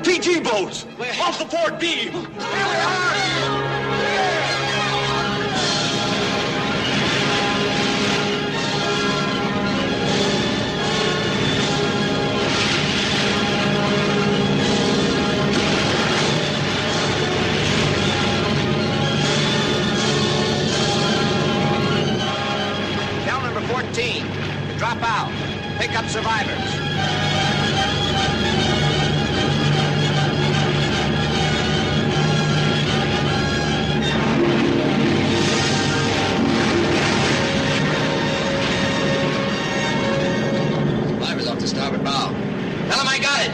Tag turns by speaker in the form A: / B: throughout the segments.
A: PT boats! Where? Off the port beam! Here we are!
B: Tell number 14 to drop out. Pick up survivors. Off the starboard bow. Tell him I got it.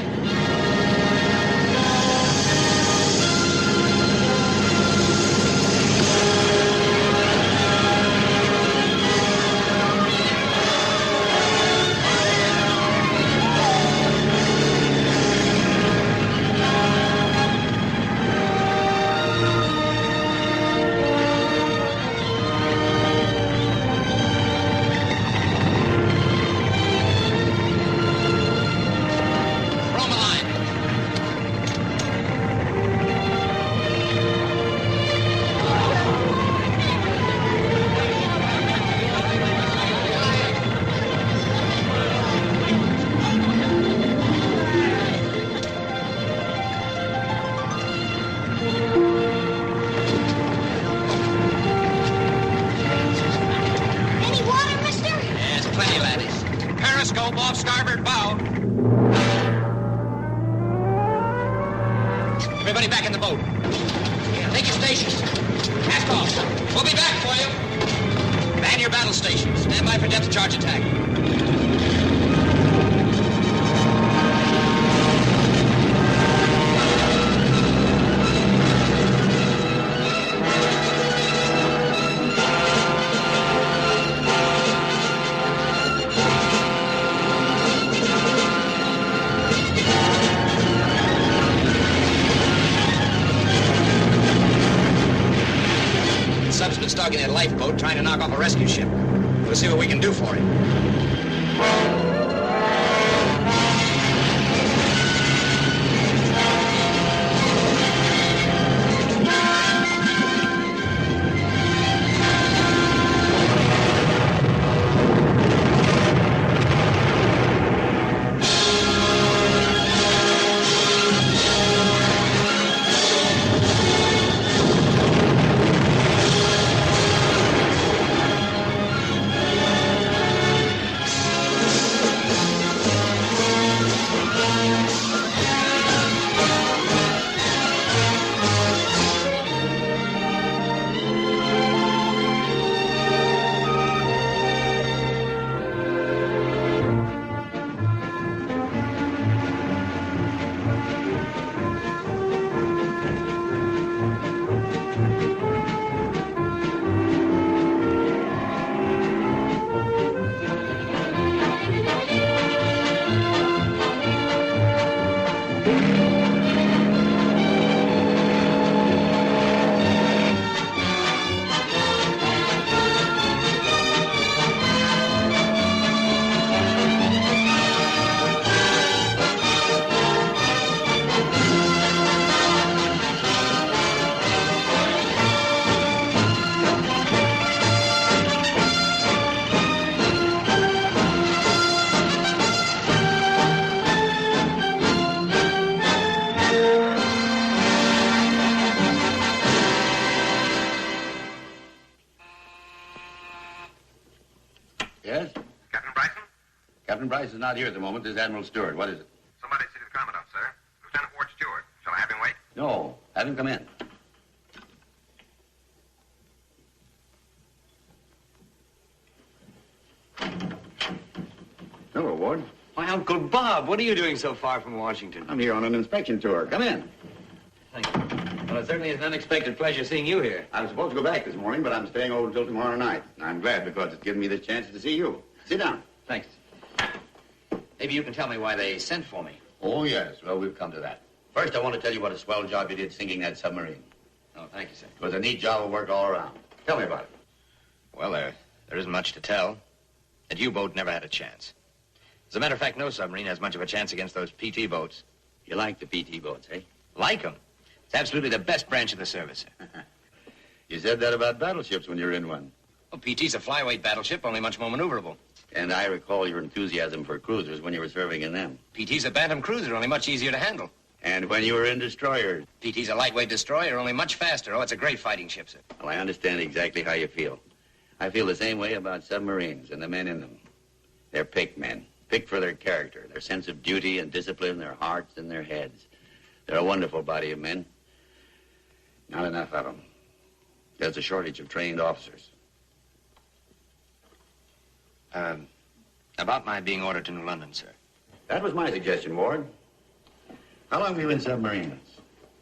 B: Off starboard bow. Everybody back in the boat. Take your stations. Cast off. We'll be back for you. Man your battle stations. Stand by for depth charge attack. Stuck in that lifeboat trying to knock off a rescue ship. We'll see what we can do for him.
C: Bryce is not here at the moment. This is Admiral Stewart. What is it?
D: Somebody see the Commandant, sir. Lieutenant Ward Stewart. Shall I have him wait?
C: No. Have him come in. Hello, Ward.
E: My Uncle Bob, what are you doing so far from Washington?
C: I'm here on an inspection tour. Come in.
E: Thank you. Well, it certainly is an unexpected pleasure seeing you here.
C: I was supposed to go back this morning, but I'm staying over until tomorrow night. I'm glad because it's given me the chance to see you. Sit down.
E: Thanks. Maybe you can tell me why they sent for me.
C: Oh, yes. Well, we've come to that. First, I want to tell you what a swell job you did sinking that submarine.
E: Oh, thank you, sir.
C: It was a neat job of work all around. Tell me about it.
E: Well, there isn't much to tell. That U-boat never had a chance. As a matter of fact, no submarine has much of a chance against those PT boats.
C: You like the PT boats, eh?
E: Like them. It's absolutely the best branch of the service, sir.
C: You said that about battleships when you were in one.
E: Well, PT's a flyweight battleship, only much more maneuverable.
C: And I recall your enthusiasm for cruisers when you were serving in them.
E: PT's a Bantam cruiser, only much easier to handle.
C: And when you were in destroyers.
E: PT's a lightweight destroyer, only much faster. Oh, it's a great fighting ship, sir.
C: Well, I understand exactly how you feel. I feel the same way about submarines and the men in them. They're picked men, picked for their character, their sense of duty and discipline, their hearts and their heads. They're a wonderful body of men. Not enough of them. There's a shortage of trained officers.
E: About my being ordered to New London, sir.
C: That was my suggestion, Ward. How long have you been in submarines?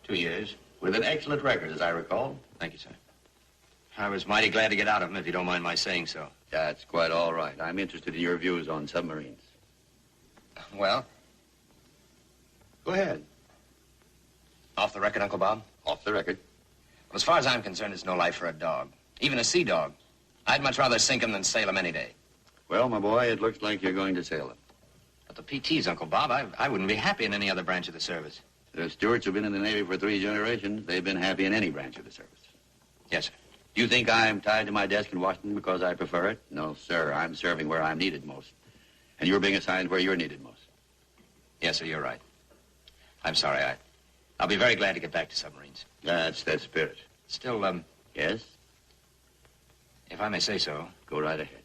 E: 2 years.
C: With an excellent record, as I recall.
E: Thank you, sir. I was mighty glad to get out of them, if you don't mind my saying so.
C: That's quite all right. I'm interested in your views on submarines.
E: Well?
C: Go ahead.
E: Off the record, Uncle Bob?
C: Off the record.
E: Well, as far as I'm concerned, it's no life for a dog. Even a sea dog. I'd much rather sink him than sail him any day.
C: Well, my boy, it looks like you're going to sail them.
E: But the PTs, Uncle Bob, I wouldn't be happy in any other branch of the service.
C: The stewards who've been in the Navy for 3 generations, they've been happy in any branch of the service.
E: Yes, sir.
C: Do you think I'm tied to my desk in Washington because I prefer it? No, sir. I'm serving where I'm needed most. And you're being assigned where you're needed most.
E: Yes, sir, you're right. I'm sorry, I'll be very glad to get back to submarines.
C: That's that spirit.
E: Still,
C: Yes?
E: if I may say so,
C: Go right ahead.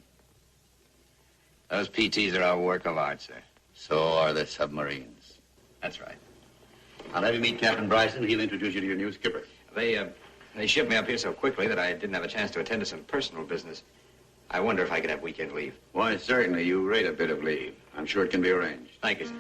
E: those PTs are our work of art, sir.
C: So are the submarines.
E: That's right.
C: I'll have you meet Captain Bryson. He'll introduce you to your new skipper.
E: They shipped me up here so quickly that I didn't have a chance to attend to some personal business. I wonder if I could have weekend leave.
C: Why, certainly. You rate a bit of leave. I'm sure it can be arranged.
E: Thank you, sir.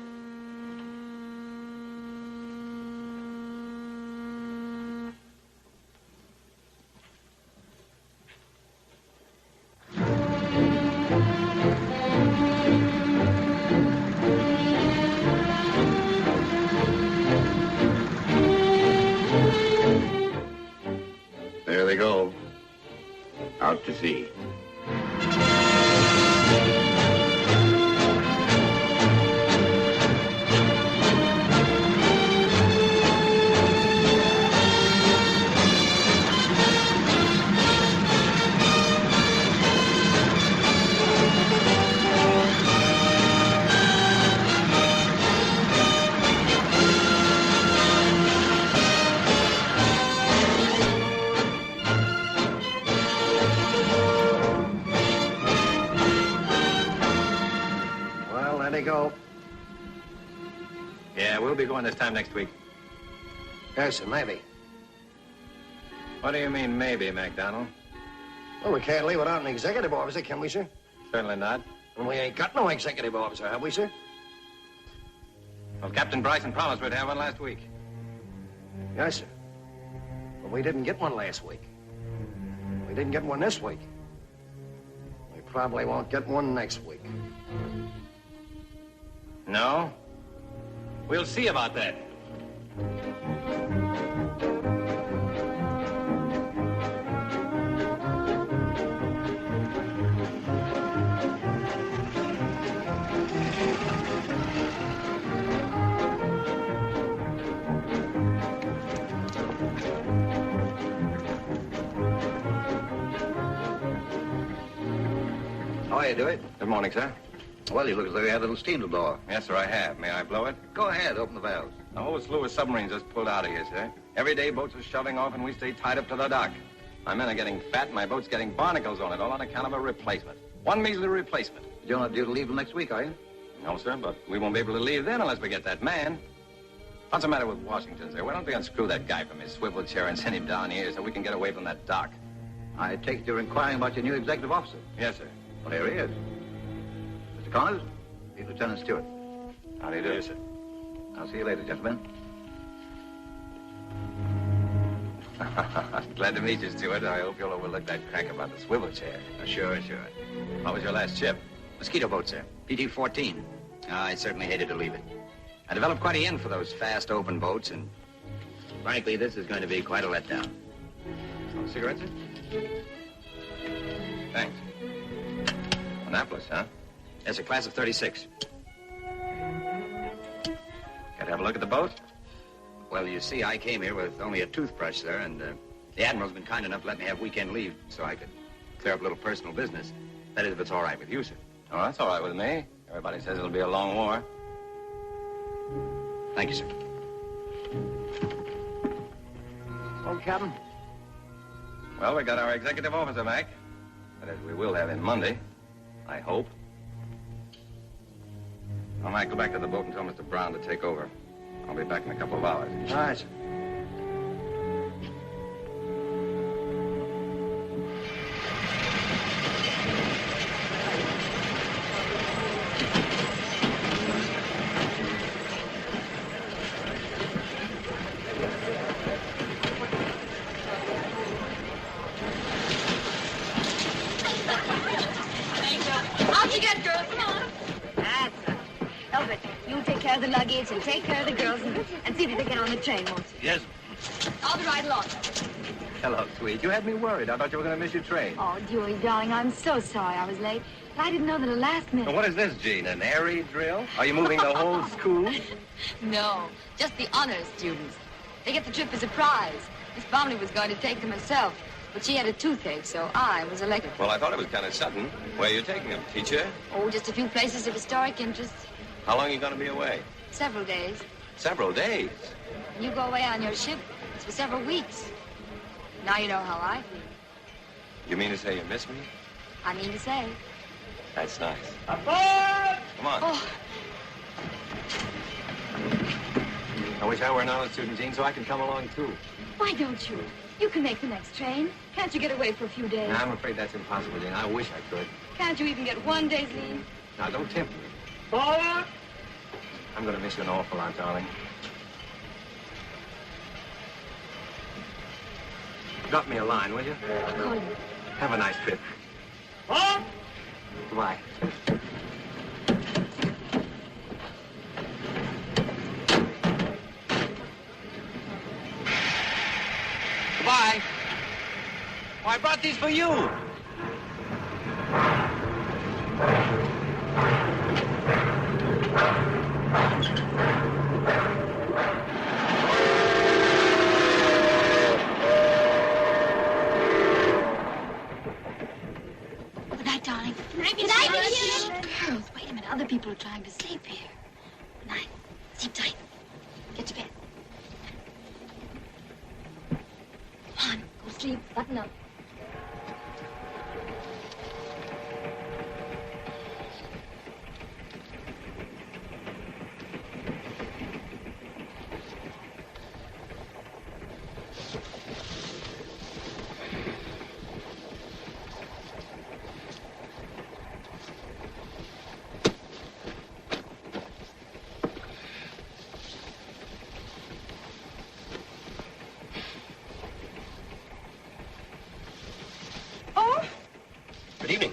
C: There they go. Out to sea.
F: Yeah, we'll be going this time next week.
G: Yes, sir, maybe.
F: What do you mean, maybe, MacDonald?
G: Well, we can't leave without an executive officer, can we, sir?
F: Certainly not.
G: And we ain't got no executive officer, have we, sir?
F: Well, Captain Bryson promised we'd have one last week.
G: Yes, sir. But we didn't get one last week. We didn't get one this week. We probably won't get one next week.
F: No? We'll see about that.
C: How are you, Dewey?
F: Good morning, sir.
C: Well, you look as though you had a little steam to blow off.
F: Yes, sir, I have. May I blow it?
C: Go ahead, open the valves.
F: A whole slew of submarines just pulled out of here, sir. Every day boats are shoving off and we stay tied up to the dock. My men are getting fat and my boat's getting barnacles on it, all on account of a replacement. One measly replacement.
C: You're not due to leave till next week, are you?
F: No, sir, but we won't be able to leave then unless we get that man. What's the matter with Washington, sir? Why don't we unscrew that guy from his swivel chair and send him down here so we can get away from that dock?
C: I take it you're inquiring about your new executive officer.
F: Yes, sir.
C: Well, here he is. Mr. Connors, he's Lieutenant Stewart.
F: How do you do, sir?
C: I'll see you later, gentlemen.
F: Glad to meet you, Stewart. I hope you'll overlook that crack about the swivel chair.
E: Sure.
F: What was your last ship?
E: Mosquito boat, sir. PT-14. I certainly hated to leave it. I developed quite a yen for those fast, open boats, and frankly, this is going to be quite a letdown.
F: Oh, cigarette, sir? Thanks. Annapolis, huh?
E: Yes, a class of 36.
F: Get Have a look at the boat?
E: Well, you see, I came here with only a toothbrush, sir, and the Admiral's been kind enough to let me have weekend leave so I could clear up a little personal business. That is, if it's all right with you, sir.
F: Oh, that's all right with me. Everybody says it'll be a long war.
E: Thank you, sir.
G: Oh, Captain.
F: Well, we got our executive officer back. That is, we will have him Monday. I hope. I might go back to the boat and tell Mr. Brown to take over. I'll be back in a couple of hours.
G: All right, sir.
H: Out you get, girls. Come on. That's right. Elbert, you take care of the luggage and take care of the girls and see that they get on the train, won't you?
F: Yes.
H: I'll be right along.
F: Hello, sweet. You had me worried. I thought you were going to miss your train.
H: Oh, Dewey, darling, I'm so sorry I was late. I didn't know that at last minute.
F: Now, what is this, Jean? An airy drill? Are you moving the whole school?
H: No, just the honors students. They get the trip as a prize. Miss Bromley was going to take them herself, but she had a toothache, so I was elected.
F: Well, I thought it was kind of sudden. Where are you taking them, teacher?
H: Oh, just a few places of historic interest.
F: How long are you going to be away?
H: Several days.
F: Several days.
H: When you go away on your ship, it's for several weeks. Now you know how I feel.
F: You mean to say you miss me?
H: I mean to say.
F: That's nice. Come on.
H: Oh,
F: I wish I were an honor student, Jean, so I could come along, too.
H: why don't you? You can make the next train. Can't you get away for a few days?
F: I'm afraid that's impossible, Jean. I wish I could.
H: Can't you even get one day's leave?
F: Now, don't tempt me. Forward! I'm going to miss you an awful lot, darling. Drop me a line, will you?
H: I'll call you.
F: Have a nice trip. Goodbye.
E: Goodbye. Oh, I brought these for you.
H: Good night, darling. Good night, Girls, wait a minute. Other people are trying to sleep here. Good night. Sleep tight. Get to bed. Come on, go sleep. Button up.
F: Good evening.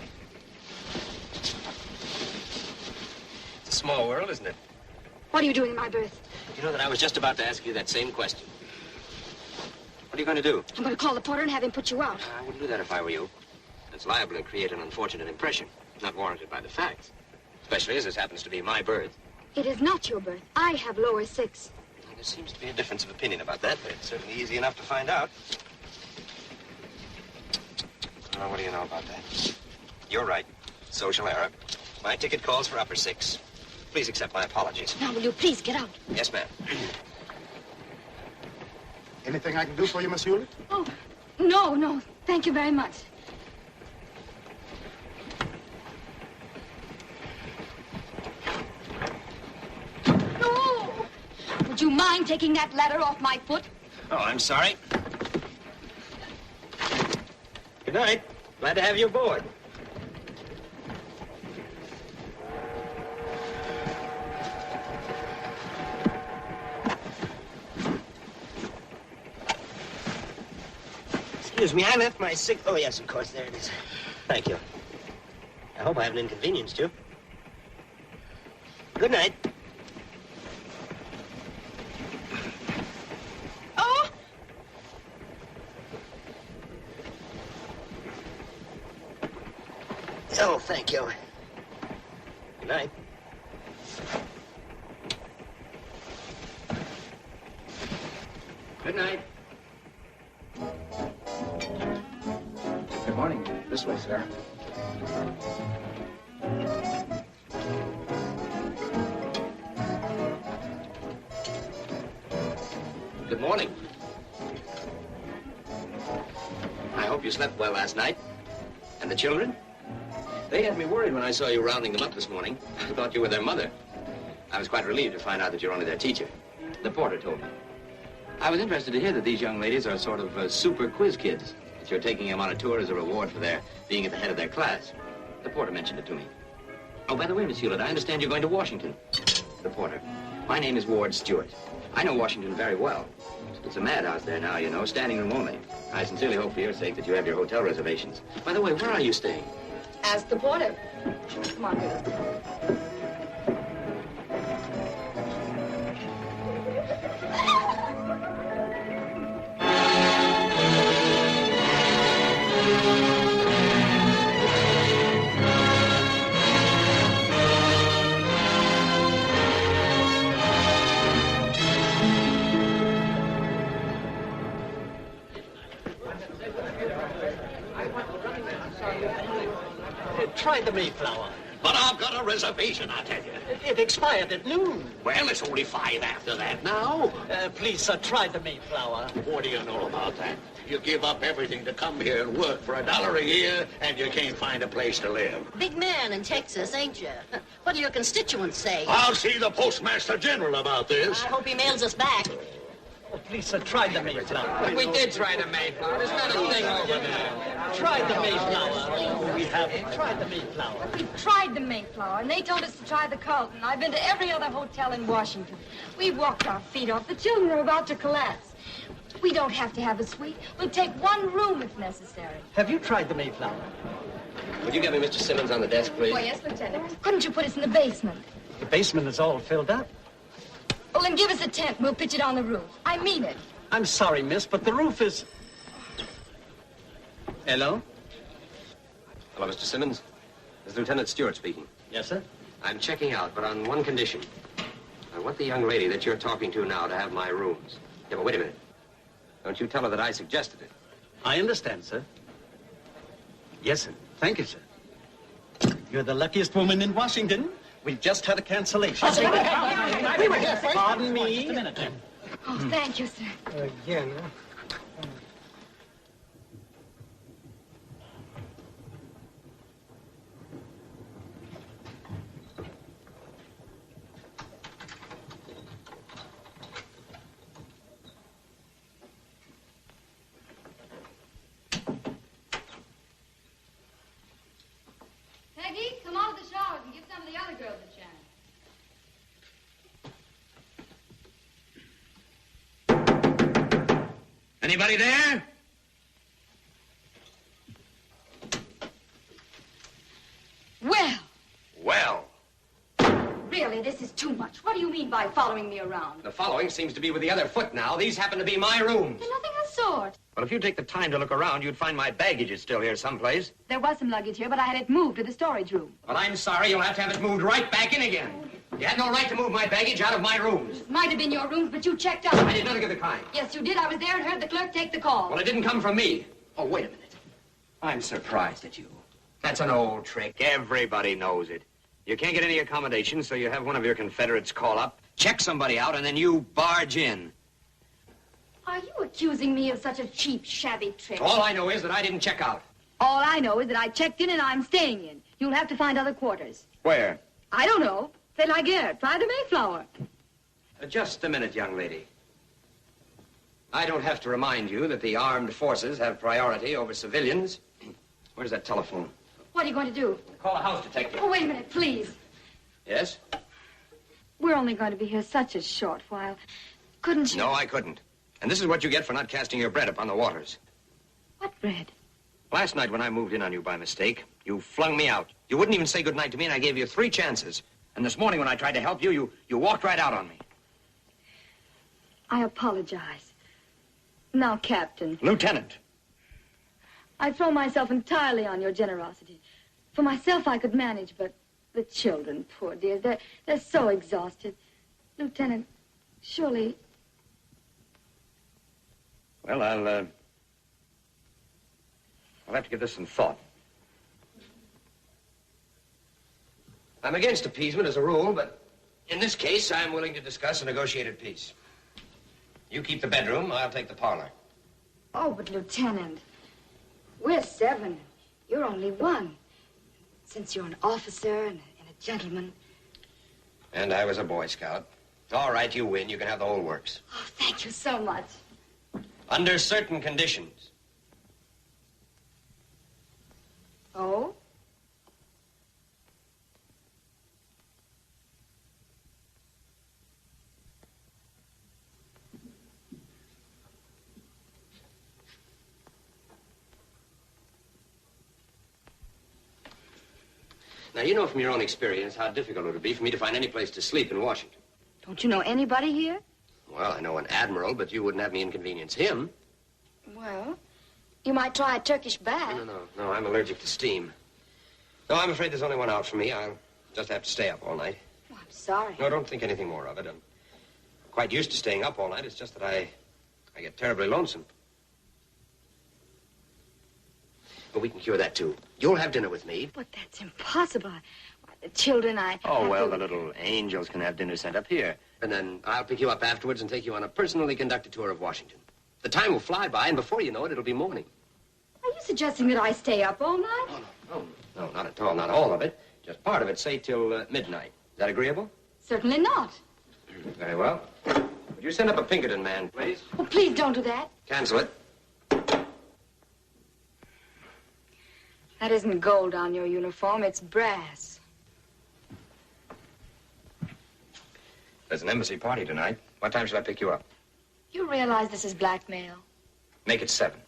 F: It's a small world, isn't it?
H: What are you doing in my berth?
I: You know that I was just about to ask you that same question. What are you going to do?
H: I'm going to call the porter and have him put you out.
I: I wouldn't do that if I were you. It's liable to create an unfortunate impression, not warranted by the facts. Especially as this happens to be my berth.
H: It is not your berth. I have lower 6.
I: Well, there seems to be a difference of opinion about that, but it's certainly easy enough to find out. Well, what do you know about that? You're right. Social error. My ticket calls for upper 6. Please accept my apologies.
H: Now, will you please get out?
I: Yes, ma'am.
A: Anything I can do for you, Miss Hewlett?
H: Oh, no. Thank you very much. No! Would you mind taking that ladder off my foot?
I: Oh, I'm sorry. Good night. Glad to have you aboard. Excuse me, I left my Oh, yes, of course, there it is. Thank you. I hope I haven't inconvenienced you. Good night.
H: Oh!
I: Oh, thank you. Good night.
E: Good night.
G: Good morning. This way, sir.
E: Good morning. I hope you slept well last night. And the children? They had me worried when I saw you rounding them up this morning. I thought you were their mother. I was quite relieved to find out that you're only their teacher. The porter told me. I was interested to hear that these young ladies are sort of super quiz kids, that you're taking them on a tour as a reward for their being at the head of their class. The porter mentioned it to me. Oh, by the way, Miss Hewlett, I understand you're going to Washington. The porter. My name is Ward Stewart. I know Washington very well. It's a madhouse there now, you know, standing room only. I sincerely hope for your sake that you have your hotel reservations. By the way, where are you staying?
H: Ask the porter. Come on, girls.
J: Try the Mayflower.
A: But I've got a reservation, I tell you.
J: It expired at noon.
A: Well, it's only 5 after that now.
J: Please, sir, try the Mayflower.
A: What do you know about that? You give up everything to come here and work for $1 a year, and you can't find a place to live.
K: Big man in Texas, ain't you? What do your constituents say?
A: I'll see the Postmaster General about this.
K: I hope he mails us back.
J: Oh, please, sir, try the Mayflower.
E: We did try the Mayflower. There's not a thing over there.
J: Try the Mayflower. We haven't tried the Mayflower.
H: We've tried the Mayflower, and they told us to try the Carlton. I've been to every other hotel in Washington. We've walked our feet off. The children are about to collapse. We don't have to have a suite. We'll take one room if necessary.
J: Have you tried the Mayflower?
E: Would you get me Mr. Simmons on the desk, please?
H: Oh, yes, Lieutenant. Couldn't you put us in the basement?
J: The basement is all filled up.
H: Well, then give us a tent. We'll pitch it on the roof. I mean it.
J: I'm sorry, miss, but the roof is... Hello?
E: Hello, Mr. Simmons. This is Lieutenant Stewart speaking.
J: Yes, sir?
E: I'm checking out, but on one condition. I want the young lady that you're talking to now to have my rooms. Yeah, but wait a minute. Don't you tell her that I suggested it.
J: I understand, sir. Yes, sir. Thank you, sir. You're the luckiest woman in Washington. We've just had a cancellation.
K: We were here first.
J: Pardon me. Just a minute.
H: Oh, thank you, sir.
J: Again.
H: Peggy, come out of the showers and give some of the other girls a chance.
A: Anybody there?
H: Well,
A: Well,
H: really, this is too much. What do you mean by following me around?
E: The following seems to be with the other foot now. These happen to be my rooms.
H: There's nothing of the sort.
E: Well, if you take the time to look around, you'd find my baggage is still here someplace.
H: There was some luggage here, but I had it moved to the storage room.
E: Well, I'm sorry. You'll have to have it moved right back in again. You had no right to move my baggage out of my rooms.
H: It might have been your rooms, but you checked out.
E: I did nothing of the kind.
H: Yes, you did. I was there and heard the clerk take the call.
E: Well, it didn't come from me. Oh, wait a minute. I'm surprised at you. That's an old trick. Everybody knows it. You can't get any accommodations, so you have one of your Confederates call up, check somebody out, and then you barge in.
H: Are you accusing me of such a cheap, shabby trick?
E: All I know is that I didn't check out.
H: All I know is that I checked in and I'm staying in. You'll have to find other quarters.
E: Where?
H: I don't know. Say la guerre. Try the Mayflower.
E: Just a minute, young lady. I don't have to remind you that the armed forces have priority over civilians. Where's that telephone?
H: What are you going to do?
E: Call a house detective.
H: Oh, wait a minute, please.
E: Yes?
H: We're only going to be here such a short while. Couldn't you?
E: No, I couldn't. And this is what you get for not casting your bread upon the waters.
H: What bread?
E: Last night when I moved in on you by mistake, you flung me out. You wouldn't even say goodnight to me, and I gave you 3 chances. And this morning when I tried to help you, you walked right out on me.
H: I apologize. Now, Captain.
E: Lieutenant.
H: I throw myself entirely on your generosity. For myself, I could manage, but the children, poor dears, they're so exhausted. Lieutenant, surely...
F: Well, I'll have to give this some thought.
E: I'm against appeasement as a rule, but in this case, I'm willing to discuss a negotiated peace. You keep the bedroom, I'll take the parlor.
H: Oh, but Lieutenant, we're 7. You're only 1. Since you're an officer and a gentleman.
E: And I was a Boy Scout. All right, you win. You can have the whole works.
H: Oh, thank you so much.
E: Under certain conditions.
H: Oh?
E: Now, you know from your own experience how difficult it would be for me to find any place to sleep in Washington.
H: Don't you know anybody here?
E: Well, I know an admiral, but you wouldn't have me inconvenience him.
H: Well, you might try a Turkish bath.
E: No, I'm allergic to steam. No, I'm afraid there's only one out for me. I'll just have to stay up all night.
H: Oh, I'm sorry.
E: No, don't think anything more of it. I'm quite used to staying up all night. It's just that I get terribly lonesome. But we can cure that, too. You'll have dinner with me.
H: But that's impossible. Why, the children,
E: Oh, well, the little angels can have dinner sent up here. And then I'll pick you up afterwards and take you on a personally conducted tour of Washington. The time will fly by, and before you know it, it'll be morning.
H: Are you suggesting that I stay up all night?
E: No, not at all. Not all of it. Just part of it, say, till midnight. Is that agreeable?
H: Certainly not.
E: Very well. Would you send up a Pinkerton man, please?
H: Oh, please don't do that.
E: Cancel it.
H: That isn't gold on your uniform, it's brass.
E: There's an embassy party tonight. What time should I pick you up?
H: You realize this is blackmail?
E: Make it 7.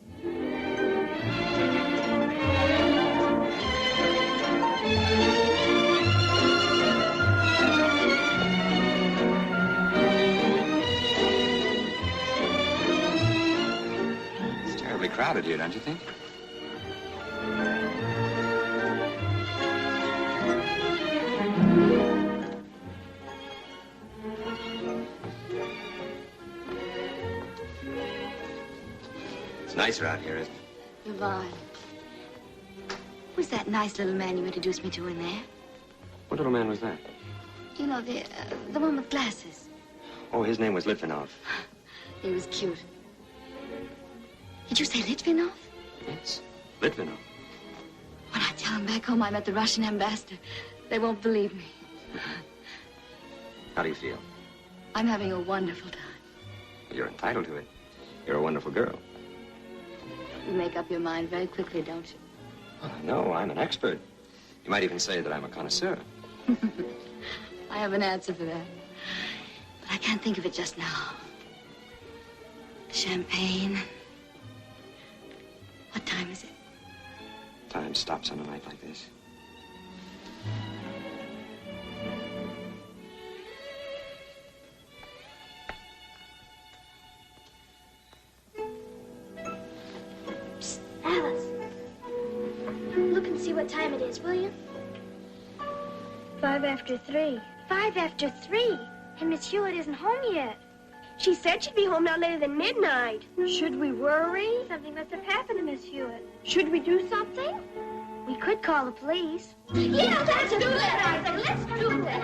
F: It's terribly crowded here, don't you think?
E: It's nicer out here, isn't it?
H: Yvonne, who's that nice little man you introduced me to in there?
E: What little man was that?
H: You know, the one with glasses.
E: Oh, his name was Litvinov.
H: He was cute. Did you say Litvinov?
E: Yes, Litvinov.
H: When I tell him back home I met the Russian ambassador, they won't believe me.
E: How do you feel?
H: I'm having a wonderful time.
E: You're entitled to it. You're a wonderful girl.
H: You make up your mind very quickly, don't you?
E: No, I'm an expert. You might even say that I'm a connoisseur.
H: I have an answer for that. But I can't think of it just now. Champagne. What time is it?
E: Time stops on a night like this.
L: Psst, Alice. Look and see what time it is, will you?
M: 3:05.
L: 3:05? And Miss Hewitt isn't home yet. She said she'd be home no later than midnight.
M: Should we worry?
L: Something must have happened to Miss Hewitt.
M: Should we do something?
L: We could call the police.
M: Yeah,
L: let's do that, I think. Let's do that.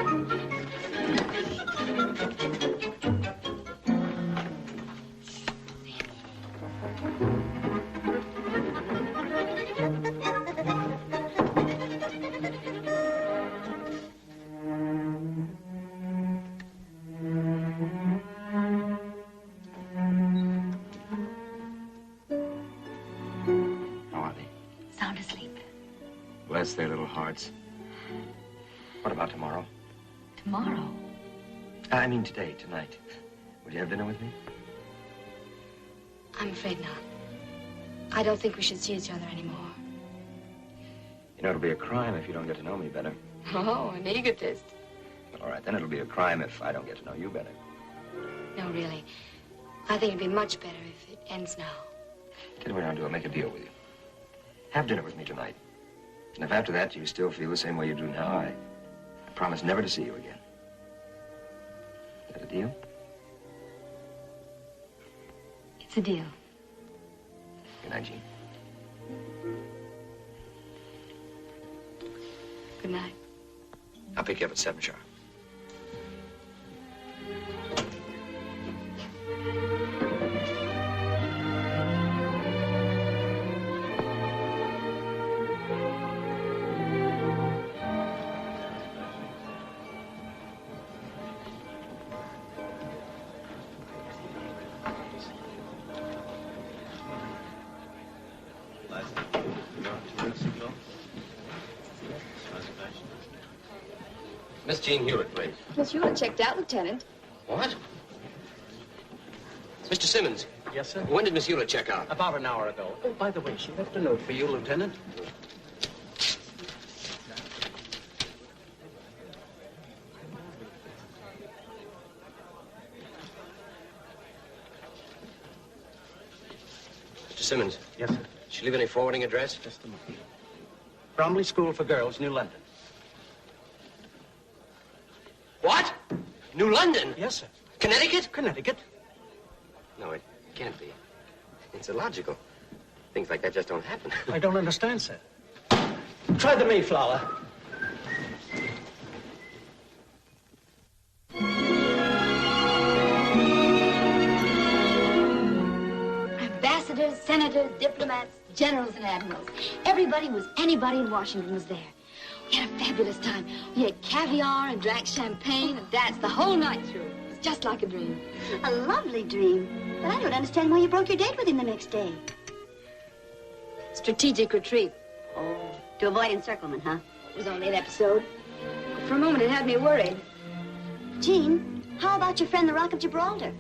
E: Bless their little hearts. What about tomorrow?
H: Tomorrow?
E: I mean today, tonight. Would you have dinner with me?
H: I'm afraid not. I don't think we should see each other anymore.
E: You know, it'll be a crime if you don't get to know me better.
H: Oh, an egotist.
E: Well, all right, then it'll be a crime if I don't get to know you better.
H: No, really. I think it'd be much better if it ends now.
E: Tell you what I'll do. I'll make a deal with you. Have dinner with me tonight. And if after that you still feel the same way you do now, I promise never to see you again. Is that a deal?
H: It's a deal.
E: night, Jean.
H: Good night.
E: I'll pick you up at 7 sharp. Miss Jean Hewlett, please.
H: Miss Hewlett checked out, Lieutenant.
E: What? Mr. Simmons.
J: Yes, sir?
E: When did Miss Hewlett check out?
J: About an hour ago. Oh, by the way, she left a note for you, Lieutenant.
E: Mr. Simmons.
J: Yes, sir?
E: She leave any forwarding address?
J: Just a moment. Bromley School for Girls, New London.
E: What? New London?
J: Yes, sir.
E: Connecticut?
J: Connecticut.
E: No, it can't be. It's illogical. Things like that just don't happen.
J: I don't understand, sir. Try the Mayflower.
H: Ambassadors, senators, diplomats, generals, and admirals. Everybody who was anybody in Washington was there. We had a fabulous time. We had caviar and drank champagne and danced the whole night through. It was just like a dream.
K: A lovely dream. But I don't understand why you broke your date with him the next day.
H: Strategic retreat.
K: Oh, to avoid encirclement, huh?
H: It was only an episode. But for a moment, it had me worried.
K: Jean, how about your friend, the Rock of Gibraltar?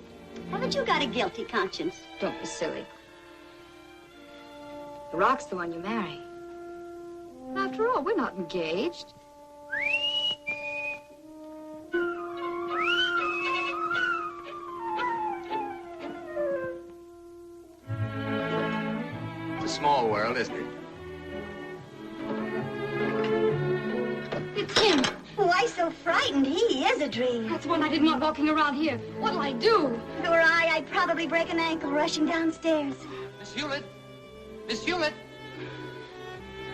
K: Haven't you got a guilty conscience?
H: Don't be silly. The Rock's the one you marry. After all, we're not engaged.
E: It's a small world, isn't it?
H: It's him.
K: Why so frightened? He is a dream.
H: That's the one I didn't want walking around here. What'll I do?
K: If it were I'd probably break an ankle rushing downstairs.
E: Miss Hewlett! Miss Hewlett!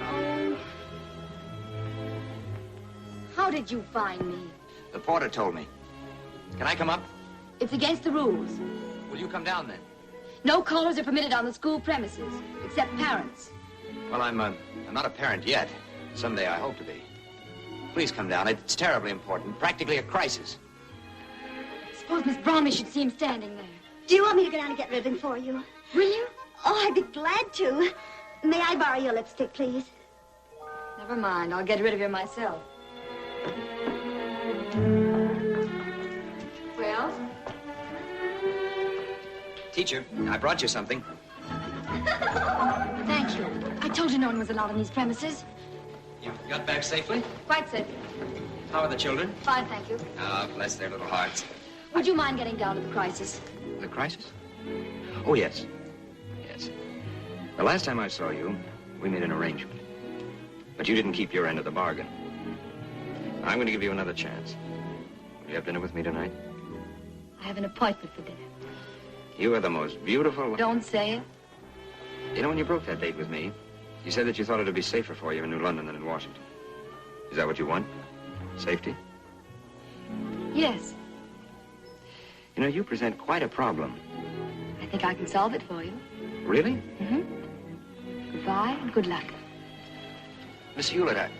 H: Oh. How did you find me?
E: The porter told me. Can I come up?
H: It's against the rules.
E: Will you come down then?
H: No callers are permitted on the school premises, except parents.
E: Well, I'm not a parent yet. Someday I hope to be. Please come down. It's terribly important. Practically a crisis.
H: Suppose Miss Bromley should see him standing there.
K: Do you want me to go down and get ribbon for you?
H: Will you?
K: Oh, I'd be glad to. May I borrow your lipstick, please?
H: Never mind. I'll get rid of you myself. Well?
E: Teacher, I brought you something.
H: Thank you. I told you no one was allowed on these premises.
E: You got back safely?
H: Quite safe.
E: How are the children?
H: Fine, thank you.
E: Ah, bless their little hearts.
H: Would you mind getting down to the crisis?
E: The crisis? Oh, yes. Yes. The last time I saw you, we made an arrangement. But you didn't keep your end of the bargain. I'm going to give you another chance. Will you have dinner with me tonight?
H: I have an appointment for dinner.
E: You are the most beautiful...
H: Don't say it.
E: You know, when you broke that date with me, you said that you thought it would be safer for you in New London than in Washington. Is that what you want? Safety?
H: Yes.
E: You know, you present quite a problem.
H: I think I can solve it for you.
E: Really?
H: Mm-hmm. Goodbye and good luck.
E: Miss Hewlett,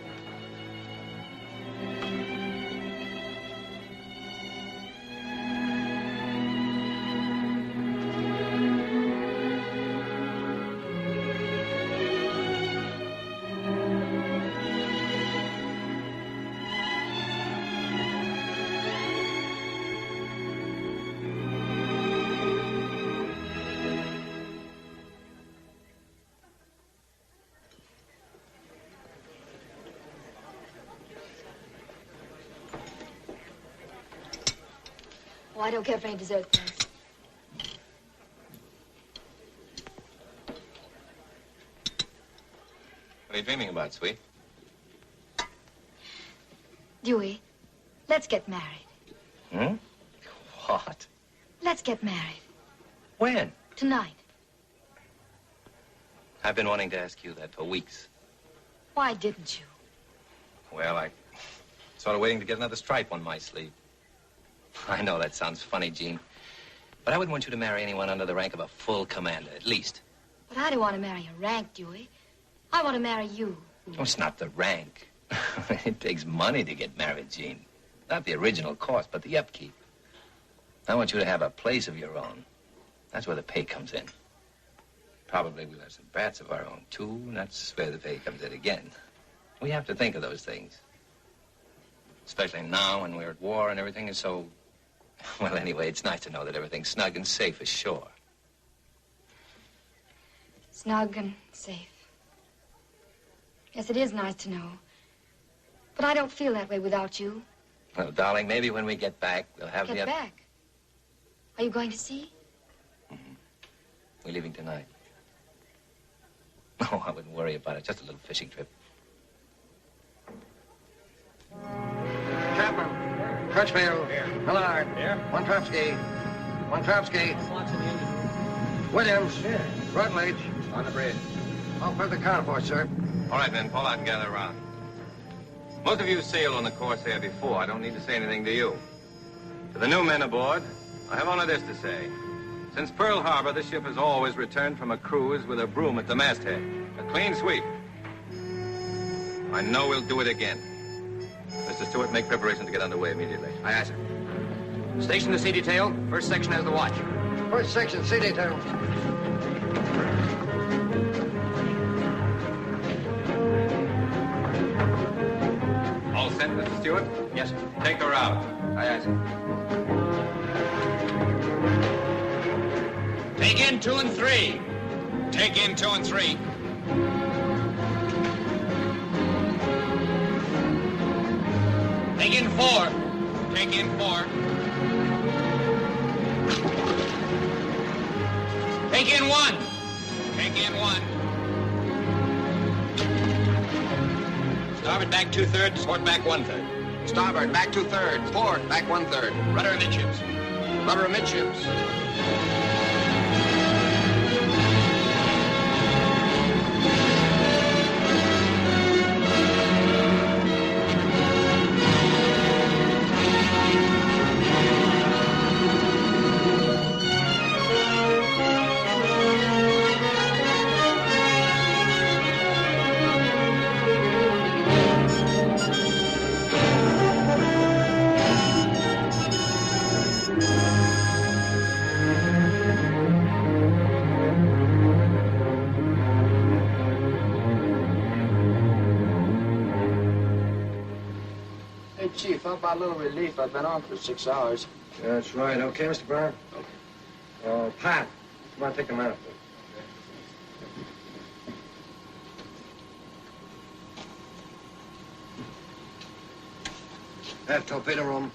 H: Oh, I don't care for any dessert, thanks.
I: What are you dreaming about, sweet?
H: Dewey, let's get married.
I: Hmm? What?
H: Let's get married.
I: When?
H: Tonight.
F: I've been wanting to ask you that for weeks.
H: Why didn't you?
F: Well, I sort of waiting to get another stripe on my sleeve. I know that sounds funny, Jean, but I wouldn't want you to marry anyone under the rank of a full commander, at least.
H: But I don't want to marry a rank, Dewey. I want to marry you.
F: Oh, it's not the rank. It takes money to get married, Jean. Not the original cost, but the upkeep. I want you to have a place of your own. That's where the pay comes in. Probably we'll have some brats of our own, too, and that's where the pay comes in again. We have to think of those things. Especially now when we're at war and everything is so... Well, anyway, it's nice to know that everything's snug and safe ashore.
H: Snug and safe. Yes, it is nice to know. But I don't feel that way without you.
F: Well, darling, maybe when we get back, we'll have
H: Get back? Are you going to sea?
F: We're leaving tonight. Oh, I wouldn't worry about it. Just a little fishing trip.
G: Chapman, Crutchfield, Millard, Wontrowski, Williams, Rutledge.
F: On the bridge.
G: All for the convoy, sir.
F: All right, men, pull out and gather around. Most of you sailed on the Corsair before. I don't need to say anything to you. To the new men aboard, I have only this to say. Since Pearl Harbor, this ship has always returned from a cruise with a broom at the masthead. A clean sweep. I know we'll do it again. Mr. Stewart, make preparations to get underway immediately.
E: Aye, aye, sir. Station the sea detail. First section has the watch.
G: First section, sea detail.
F: All set, Mr. Stewart?
E: Yes, sir.
F: Take her out.
E: Aye, aye, sir.
B: Take in 2 and 3. Take in 2 and 3. Take in 4. Take in 4. Take in 1. Take in 1. Starboard back 2/3, port back 1/3.
E: Starboard, back 2/3. Port, back 1/3.
B: Rudder amidships.
E: Rudder amidships.
N: Chief, how about a little relief? I've been on for 6 hours.
G: That's right. Okay, Mr. Brown? Okay. Pat, come on, take him out. Aft torpedo room.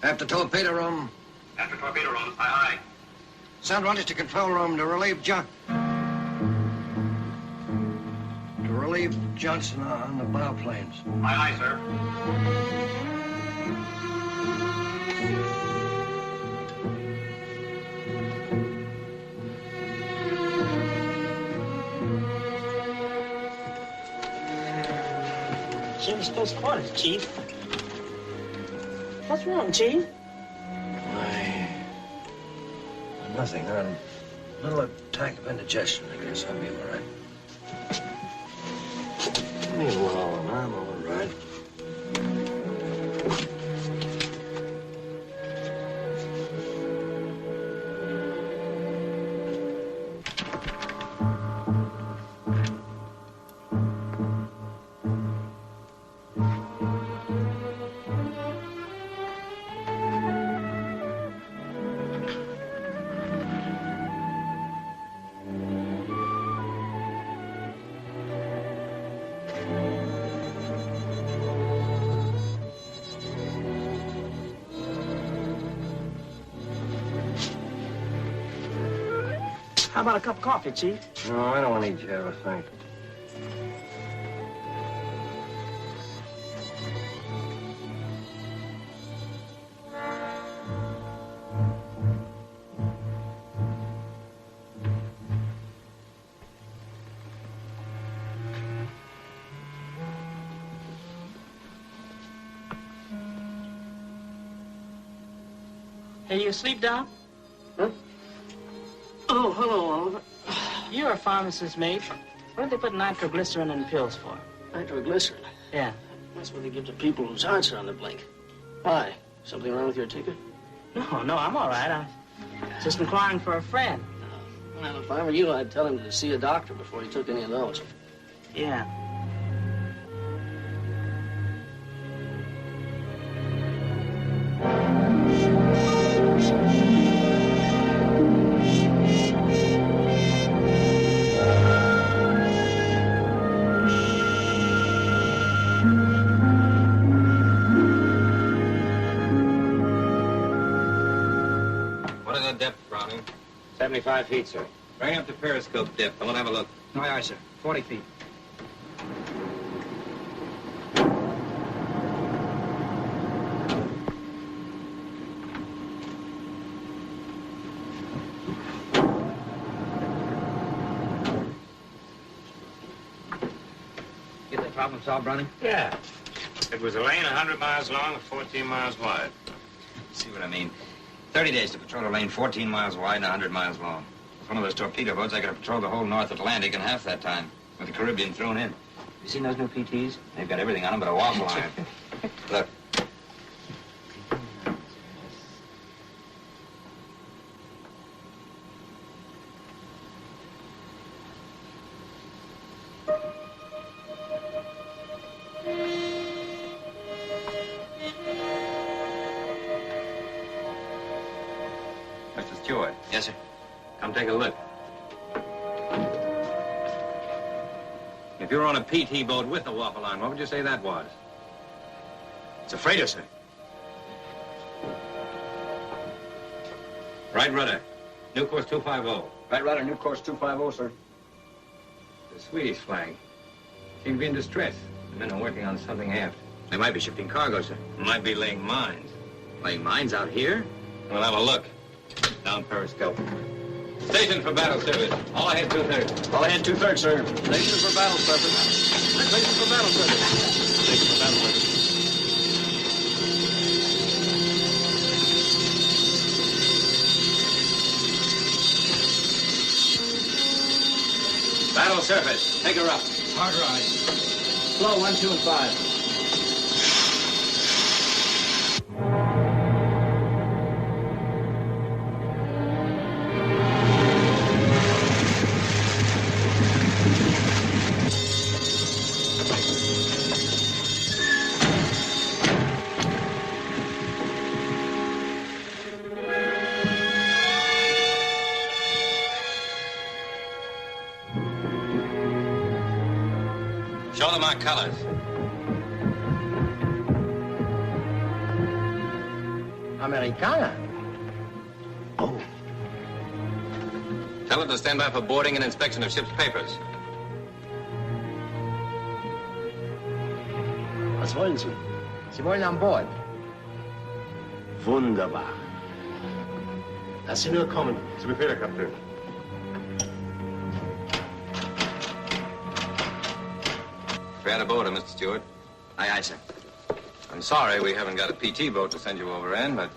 G: After torpedo room.
D: After torpedo room, aye, aye.
G: Send runners to control room to relieve Johnson on the bow planes.
D: Aye, aye, sir.
O: Jim's postponed, Chief. What's wrong, Chief?
G: Nothing. A little attack of indigestion. I guess I'll be all right. Leave me alone. I'm all right.
O: How about a cup of coffee, Chief?
G: No, I don't need you ever think.
O: Are you asleep, Doc?
G: Huh? Oh, hello, Oliver.
O: You're a pharmacist's mate. What do they put nitroglycerin in pills for?
G: Nitroglycerin?
O: Yeah.
G: That's what they give to people whose hearts are on the blink. Why? Something wrong with your ticket?
O: No, I'm all right. I'm just inquiring for a friend.
G: Well, if I were you, I'd tell him to see a doctor before he took any of those.
O: Yeah.
F: What is the depth, Browning?
E: 75 feet, sir.
F: Bring up the periscope depth. I want to have a look.
J: Aye, aye, sir. 40 feet. Get that problem solved, Browning?
D: Yeah. It was a lane 100 miles long and 14 miles wide.
I: See what I mean? 30 days to patrol a lane 14 miles wide and 100 miles long. With one of those torpedo boats, I could have patrolled the whole North Atlantic in half that time, with the Caribbean thrown in. You seen those new PTs? They've got everything on them but a waffle iron. Look.
F: Mr. Stewart.
E: Yes, sir.
F: Come take a look. If you were on a PT boat with a waffle iron, what would you say that was?
E: It's a freighter, sir.
F: Right rudder. New course 250.
N: Right rudder, new course 250, sir.
F: The Swedish flag. Seem to be in distress. The men are working on something aft.
E: They might be shifting cargo, sir.
F: Might be laying mines.
E: Laying mines out here?
F: We'll have a look. Down periscope. Station for battle service. All ahead 2/3.
N: All ahead 2/3, sir.
G: Station for battle service. Station for battle service.
F: Station for battle service. Battle surface. Take her up.
J: Hard rise. Flow 1, 2, and 5.
F: Show them our colors.
G: Americana?
F: Oh. Tell them to stand by for boarding and inspection of ship's papers.
G: Was wollen Sie? Sie wollen an Bord. Wunderbar. Lass sie nur kommen.
D: Zu Befehl, Kapitän.
F: Fair to board, Mr. Stewart.
E: Aye, aye, sir.
F: I'm sorry we haven't got a PT boat to send you over in, but,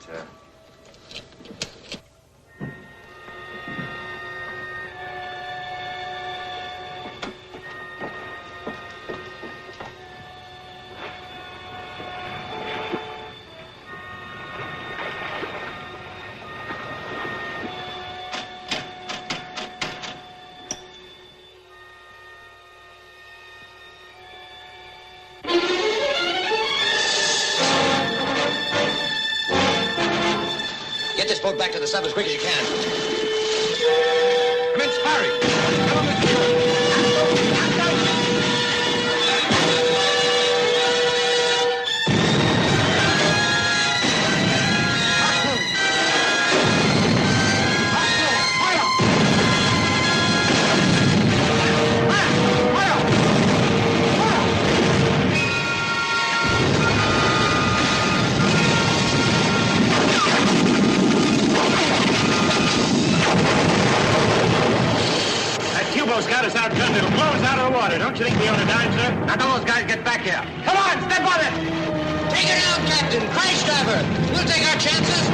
E: Get this boat back to the sub as quick as you can. Commence firing. Come on, Mr. Stewart.
D: Got us outgunned. It'll blow us out of the water. Don't you think we ought to dime, sir? Now, don't those guys get back here. Come on, step on it!
E: Take it out, Captain. Crash driver. We'll take our chances.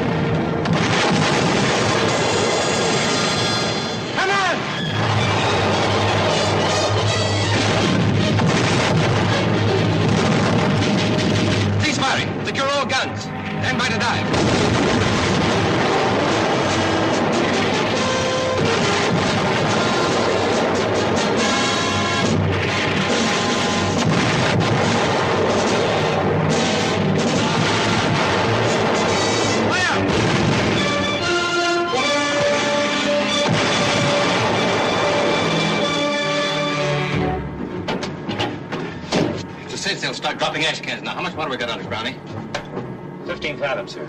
F: start dropping ash cans now. How much water we got on us, Brownie?
D: 15 fathoms, sir.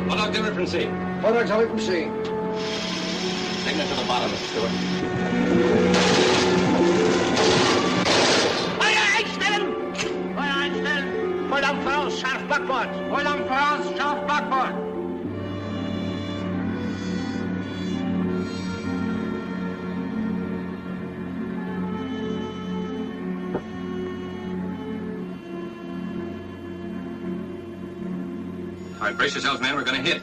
F: Bulldog delivered from sea.
G: Bulldog delivered from sea.
F: Take them to the bottom, Mr. Stewart.
D: Feuer einstellen! Volldampf voraus, scharf Backbord! Volldampf voraus, scharf Backbord!
F: All right, brace yourselves, man. We're going to hit.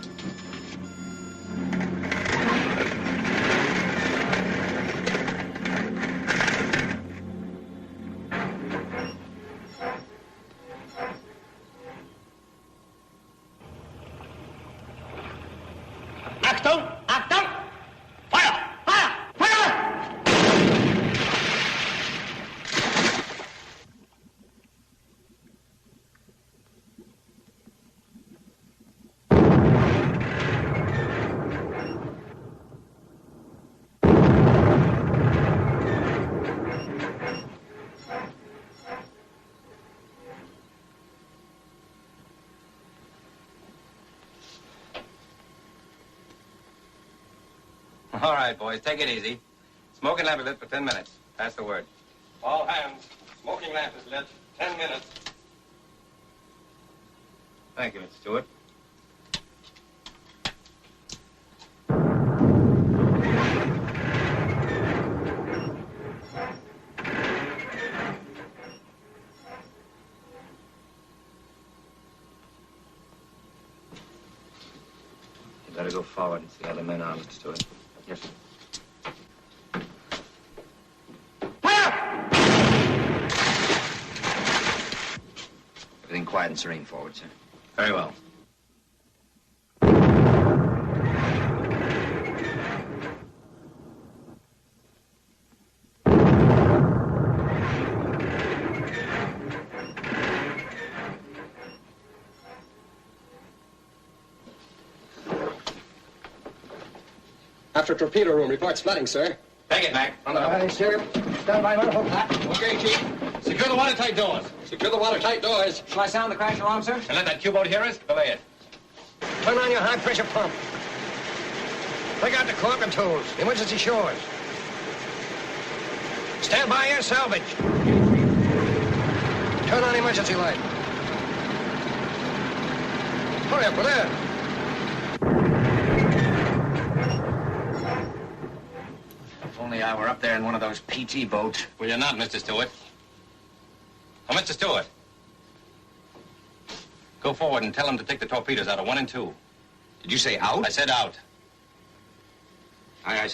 D: Achtung! Achtung! Feuer! Feuer! Feuer!
F: All right, boys, take it easy. Smoking lamp is lit for 10 minutes. Pass the word. All hands, smoking lamp is lit. 10 minutes. Thank you, Mr. Stewart. You better go forward and see how the men are, Mr. Stewart. Yes, sir.
E: Everything quiet and serene forward, sir.
F: Very well.
G: After torpedo room, reports flooding, sir.
F: Take it, Mac. On the
G: Aye, sir. Stand by, man. Hold that.
F: Okay, Chief. Secure the watertight doors.
G: Secure the watertight doors.
B: Shall I sound the crash alarm, sir?
F: And let that Q-boat hear us. Belay it.
G: Turn on your high-pressure pump. Take out the caulk and tools. Emergency shores. Stand by your salvage. Turn on emergency light. Hurry up with that.
E: If only I were up there in one of those PT boats.
F: Well, you're not, Mr. Stewart. Oh, Mr. Stewart. Go forward and tell them to take the torpedoes out of 1 and 2.
E: Did you say out?
F: I said out.
E: Aye, aye.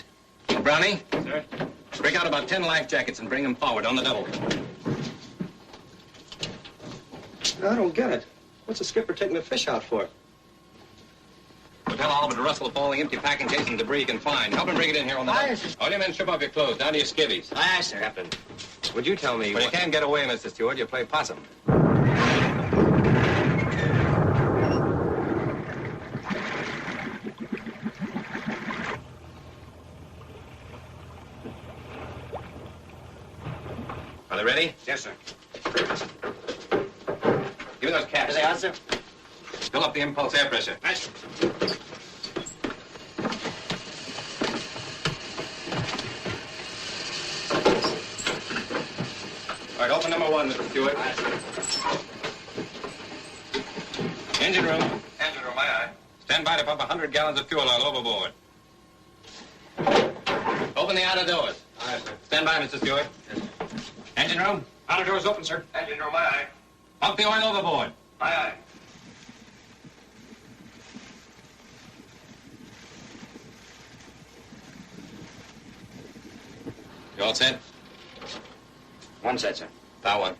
F: Well, Brownie?
D: Sir?
F: Break out about 10 life jackets and bring them forward on the double.
G: I don't get it. What's the skipper taking the fish out for?
F: We'll tell Oliver to rustle up all the empty packing cases and debris he can find. Help him bring it in here on the double. All you men strip off your clothes, down to your skivvies.
E: Aye, aye, sir.
F: Captain.
E: Would you tell me
F: When you can't get away, Mr. Stewart, you play possum. Are they ready?
E: Yes, sir.
F: Give me those caps.
E: Here they are, sir.
F: Fill up the impulse air pressure.
E: Nice.
F: All right, open number 1, Mr. Stewart. Engine room. Engine room, aye, aye. Stand by to pump 100 gallons of fuel oil overboard. Open the outer doors. Aye, sir. Stand by, Mr. Stewart. Yes, sir. Engine room.
E: Outer doors open, sir.
F: Engine room, aye, aye. Pump the oil overboard.
E: Aye, aye.
F: You all set?
E: One set, sir.
F: That one.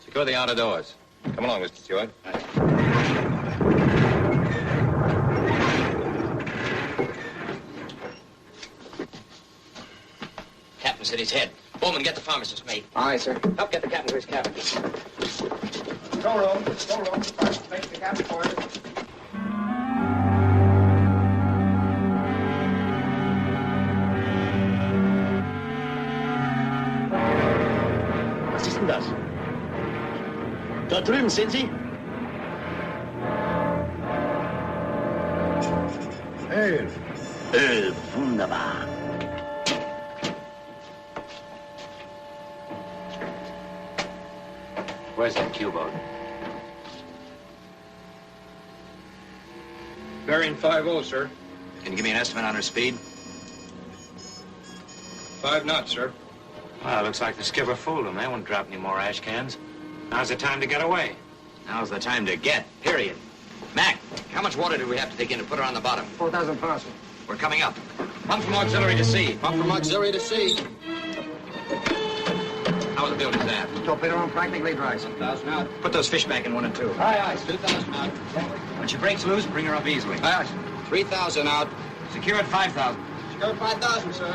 F: Secure the outer doors. Come along, Mr. Stewart.
E: Captain said he's head. Bowman, get the pharmacist, mate.
N: Aye, sir.
E: Help get the captain to his cabin.
N: Go room. Take the cabin for you.
J: Was ist denn das? Da drüben, sehen Sie?
A: Öl.
J: Öl, wunderbar.
E: Where's that Q-boat?
N: Bearing 50, sir.
I: Can you give me an estimate on her speed?
N: 5 knots, sir.
I: Well, looks like the skipper fooled him. They won't drop any more ash cans. Now's the time to get away. Now's the time to get, period.
E: Mac, how much water do we have to take in to put her on the bottom?
N: 4,000 pounds, sir.
E: We're coming up. Pump from auxiliary to sea.
N: Pump from auxiliary to sea.
E: How are the buildings at?
G: Torpedo room practically dry, sir.
N: 1,000 out.
I: Put those fish back in 1 and 2.
N: Aye, 2,000 out.
I: When she breaks loose, bring her up easily.
N: Aye, 3,000 out.
I: Secure at 5,000.
N: Secure 5,000, sir.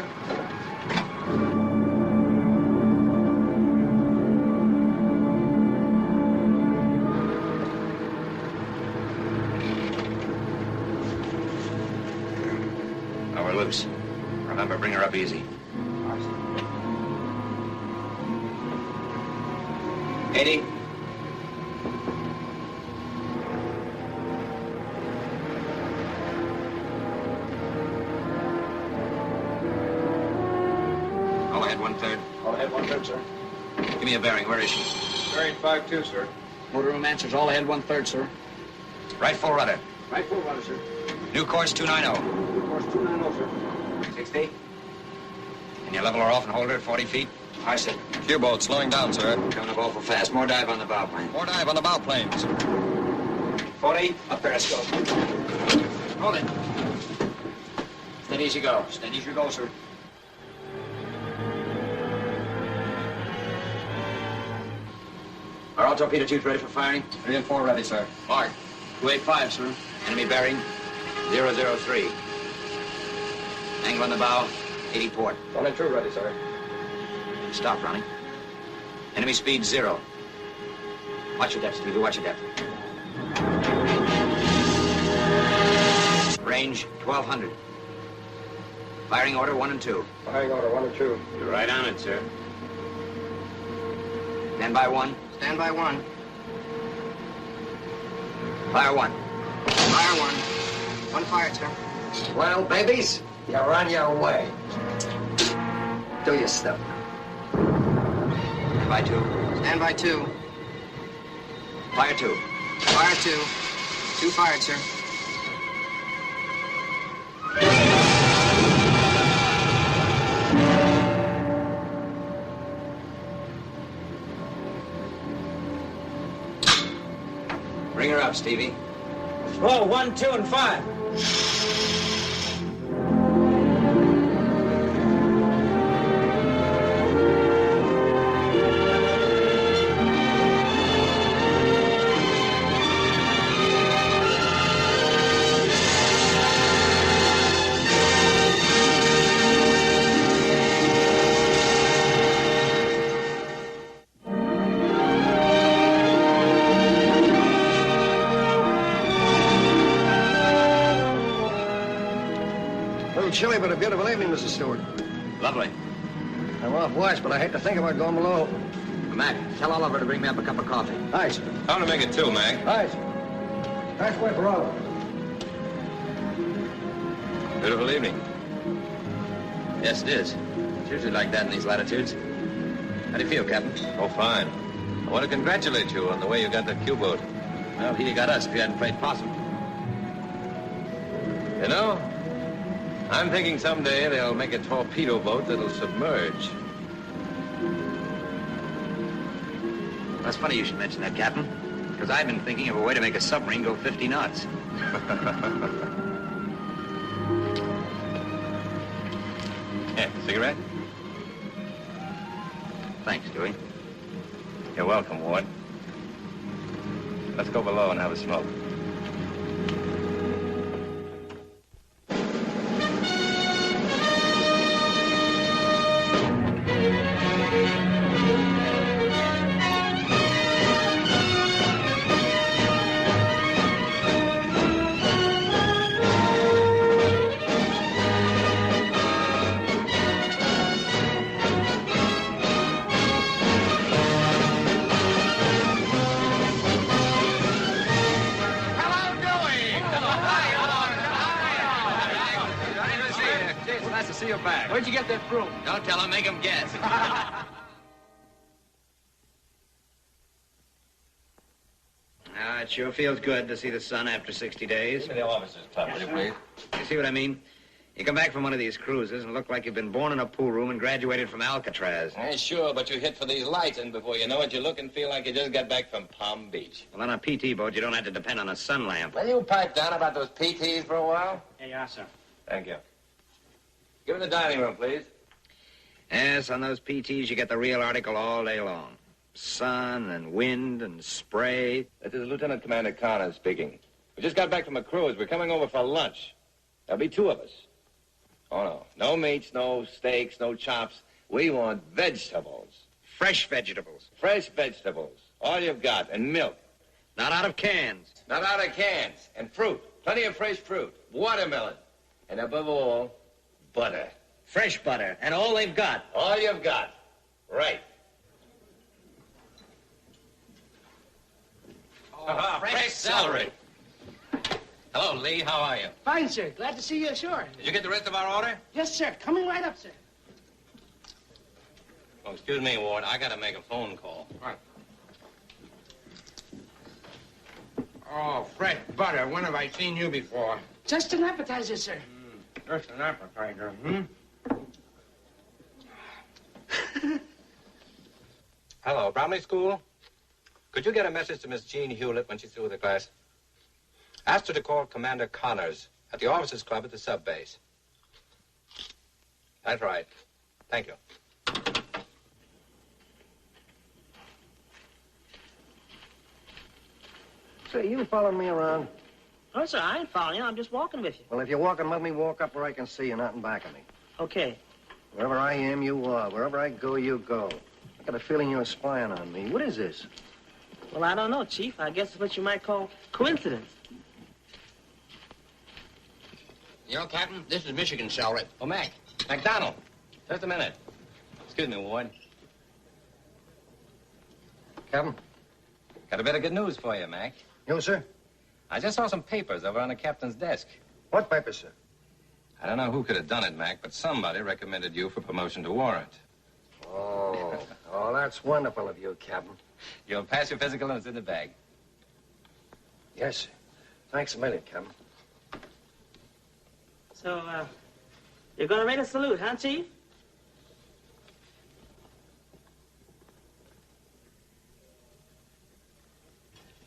I: Now we're loose. Remember, bring her up easy. 80. All ahead 1/3.
N: All ahead 1/3, sir.
I: Give me a bearing. Where is she?
N: Bearing 5-2, sir. Motor room answers all ahead 1/3, sir.
I: Right full rudder.
N: Right full rudder, sir.
I: New course 290.
N: Course 290, sir.
I: 60. Can you level her off and hold her at 40 feet?
N: Aye, sir.
E: Q-boat slowing down, sir.
I: Coming up awful fast. More dive on the bow plane.
E: More dive on the bow planes.
I: 40. Up periscope.
E: Hold it. Steady as you go. Steady as you go, sir. Are all torpedo tubes ready for firing?
N: 3 and 4 ready, sir.
E: Mark.
N: 285, sir.
E: Enemy bearing 003. Angle on the bow, 80 port.
N: 1 and 2 ready, sir.
E: Stop running. Enemy speed 0. Watch your depth, Stevie. Watch your depth. Range 1,200. Firing order 1 and 2.
N: Firing order 1 and 2.
I: You're right on it, sir.
E: Stand by 1.
N: Stand by 1.
E: Fire 1.
N: Fire 1. 1 fired, sir.
G: Well, babies, you're on your way. Do your stuff.
E: Stand by 2.
N: Stand by 2.
E: Fire 2.
N: Fire 2. 2 fired, sir.
E: Bring her up, Stevie.
O: Roll 1, 2, and 5.
G: Chilly, but a beautiful evening, Mrs. Stewart.
E: Lovely.
G: I'm off watch, but I hate to think about going below.
E: Mac, tell Oliver to bring me up a cup of coffee.
G: Aye, sir.
I: Tell him to make it 2, Mac.
G: Aye, sir. Nice way for Oliver.
I: Beautiful evening.
E: Yes, it is. It's usually like that in these latitudes. How do you feel, Captain?
I: Oh, fine. I want to congratulate you on the way you got that Q-boat.
E: Well, he'd have got us if you hadn't played possum.
I: You know, I'm thinking someday they'll make a torpedo boat that'll submerge.
E: That's funny you should mention that, Captain. Because I've been thinking of a way to make a submarine go 50 knots.
I: Yeah, cigarette?
E: Thanks, Dewey.
I: You're welcome, Ward. Let's go below and have a smoke.
F: Nice to see you back.
O: Where'd you get that broom?
E: Don't tell him, make him guess. It sure feels good to see the sun after 60 days.
F: Give me the officers' club, will you, please?
E: You see what I mean? You come back from one of these cruises and look like you've been born in a pool room and graduated from Alcatraz.
F: Yeah, sure, but you hit for these lights, and before you know it, you look and feel like you just got back from Palm Beach.
E: Well, on a PT boat, you don't have to depend on a sun lamp.
F: Will you pipe down about those PTs for a while?
O: Here you are, sir.
F: Thank you. Give me the dining room, please.
E: Yes, on those PTs, you get the real article all day long. Sun and wind and spray.
F: This is Lieutenant Commander Connors speaking. We just got back from a cruise. We're coming over for lunch. There'll be 2 of us. Oh, no. No meats, no steaks, no chops. We want vegetables.
E: Fresh vegetables.
F: Fresh vegetables. All you've got. And milk.
E: Not out of cans.
F: Not out of cans. And fruit. Plenty of fresh fruit. Watermelon. And above all, butter.
E: Fresh butter. And all they've got.
F: All you've got. Right.
E: Oh, fresh celery.
F: Hello, Lee. How are you?
O: Fine, sir. Glad to see you ashore.
F: Did you get the rest of our order?
O: Yes, sir. Coming right up, sir.
F: Oh, excuse me, Ward. I got to make a phone call.
N: What? Oh, fresh butter. When have I seen you before?
O: Just an appetizer, sir.
N: Just an appetizer, hmm?
F: Hello, Bromley School. Could you get a message to Miss Jean Hewlett when she's through with the class? Ask her to call Commander Connors at the officers' club at the sub base. That's right. Thank you.
G: Say, you following me around?
O: Oh, sir, I ain't following you. I'm just walking with you.
G: Well, if you're walking, let me walk up where I can see you, not in back of me.
O: Okay.
G: Wherever I am, you are. Wherever I go, you go. I got a feeling you're spying on me. What is this?
O: Well, I don't know, Chief. I guess it's what you might call coincidence.
E: You know, Captain, this is Michigan celery.
F: Oh, Mac. MacDonald. Just a minute. Excuse me, Ward.
G: Captain?
F: Got a bit of good news for you, Mac.
G: You, sir?
F: I just saw some papers over on the captain's desk.
G: What papers, sir?
F: I don't know who could have done it, Mac, but somebody recommended you for promotion to warrant.
G: Oh, that's wonderful of you, Captain.
F: You'll pass your physical and it's in the bag.
G: Yes, sir. Thanks a million, Captain.
O: So, you're gonna rate a salute, huh, Chief?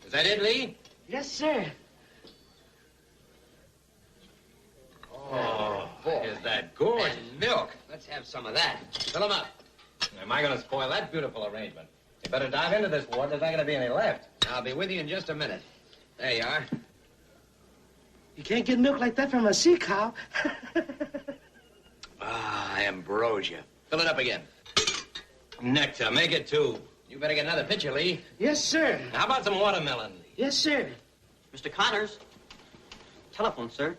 E: Is that it, Lee?
O: Yes, sir.
E: Oh, is that gorgeous. And milk. Let's have some of that. Fill 'em up.
F: Am I going to spoil that beautiful arrangement? You better dive into this, Ward. There's not going to be any left.
E: I'll be with you in just a minute. There you are.
O: You can't get milk like that from a sea cow.
E: Ambrosia. Fill it up again.
F: Nectar. Make it 2.
E: You better get another pitcher, Lee.
O: Yes, sir.
F: How about some watermelon?
O: Yes, sir.
P: Mr. Connors. Telephone, sir.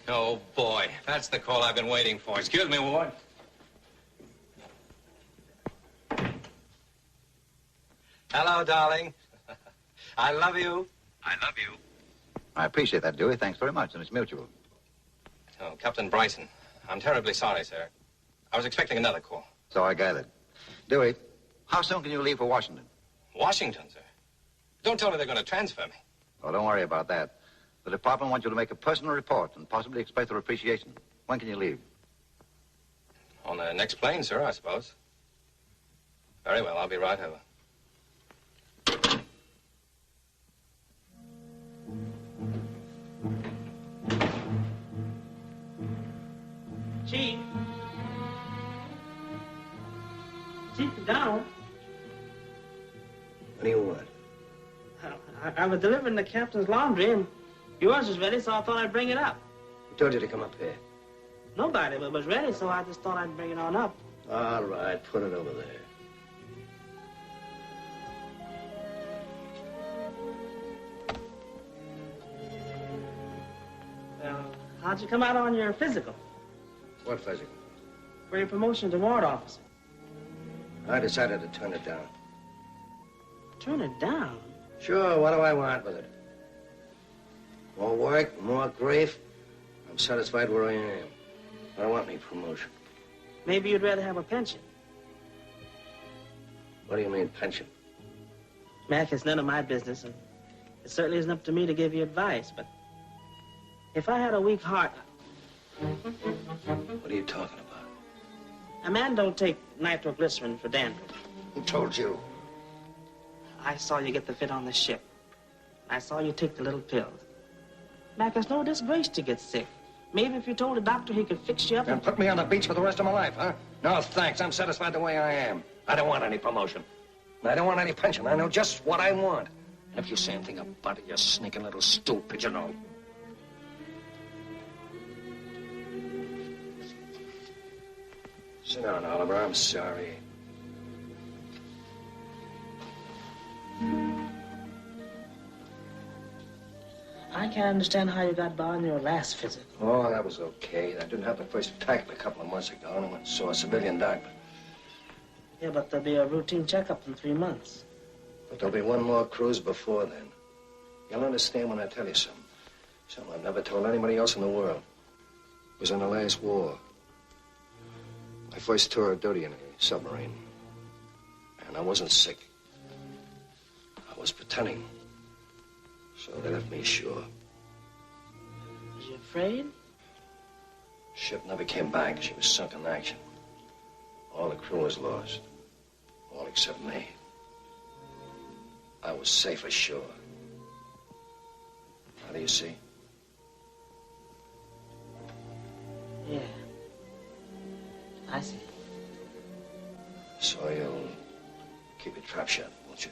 F: Oh, boy. That's the call I've been waiting for. Excuse me, Ward. Hello, darling. I love you.
Q: I love you. I appreciate that, Dewey. Thanks very much, and it's mutual.
F: Oh, Captain Bryson. I'm terribly sorry, sir. I was expecting another call.
Q: So I gathered. Dewey, how soon can you leave for Washington?
F: Washington, sir? Don't tell me they're going to transfer me.
Q: Oh, don't worry about that. The department wants you to make a personal report and possibly express their appreciation. When can you leave?
F: On the next plane, sir, I suppose. Very well, I'll be right over.
O: Chief. Chief McDonald.
G: What do you want?
O: I was delivering the captain's laundry, and yours was ready, so I thought I'd bring it up.
G: Who told you to come up here?
O: Nobody but was ready, so I just thought I'd bring it on up.
G: All right, put it over there.
O: Well, how'd you come out on your physical?
G: What physical?
O: For your promotion to ward officer.
G: I decided to turn it down.
O: Turn it down?
G: Sure, what do I want with it? More work, more grief. I'm satisfied where I am. I don't want any promotion.
O: Maybe you'd rather have a pension.
G: What do you mean, pension?
O: Mac, it's none of my business, and it certainly isn't up to me to give you advice, but if I had a weak heart...
G: What are you talking about?
O: A man don't take nitroglycerin for dandruff.
G: Who told you?
O: I saw you get the fit on the ship. I saw you take the little pills. Mac, it's no disgrace to get sick. Maybe if you told the doctor he could fix you up...
G: And put me on the beach for the rest of my life, huh? No, thanks. I'm satisfied the way I am. I don't want any promotion. I don't want any pension. I know just what I want. And if you say anything about it, you sneaking little stool pigeonhole. Sit down, Oliver. I'm sorry.
O: I can't understand how you got by on your last visit.
G: Oh, that was okay. That didn't happen first attack a couple of months ago, and I went and saw a civilian doctor.
O: Yeah, but there'll be a routine checkup in 3 months.
G: But there'll be one more cruise before then. You'll understand when I tell you something. Something I've never told anybody else in the world. It was in the last war. My first tour of duty in a submarine. And I wasn't sick. I was pretending. So they left me ashore.
O: Was you afraid?
G: Ship never came back. She was sunk in action. All the crew was lost. All except me. I was safe ashore. How do you see?
O: Yeah. I see.
G: So you'll keep your trap shut, won't you?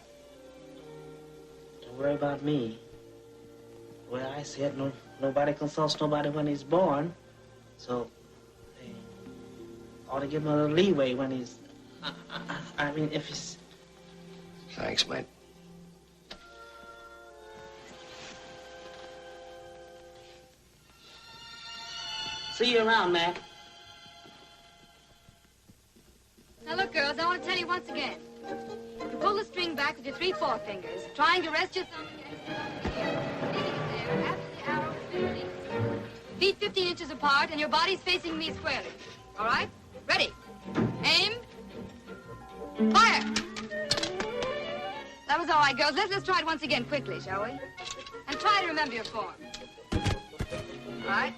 O: Don't worry about me. The way I see it, nobody consults nobody when he's born. So, they ought to give him a little leeway when he's... I mean, if he's...
G: Thanks, mate.
O: See you around, Mac.
H: Now look, girls, I want to tell you once again. You pull the string back with your 3 forefingers, trying to rest your thumb against the leaving it there after the arrow has been released. Feet 15 inches apart, and your body's facing me squarely. All right? Ready. Aim. Fire! That was all right, girls. Let's try it once again quickly, shall we? And try to remember your form. All right?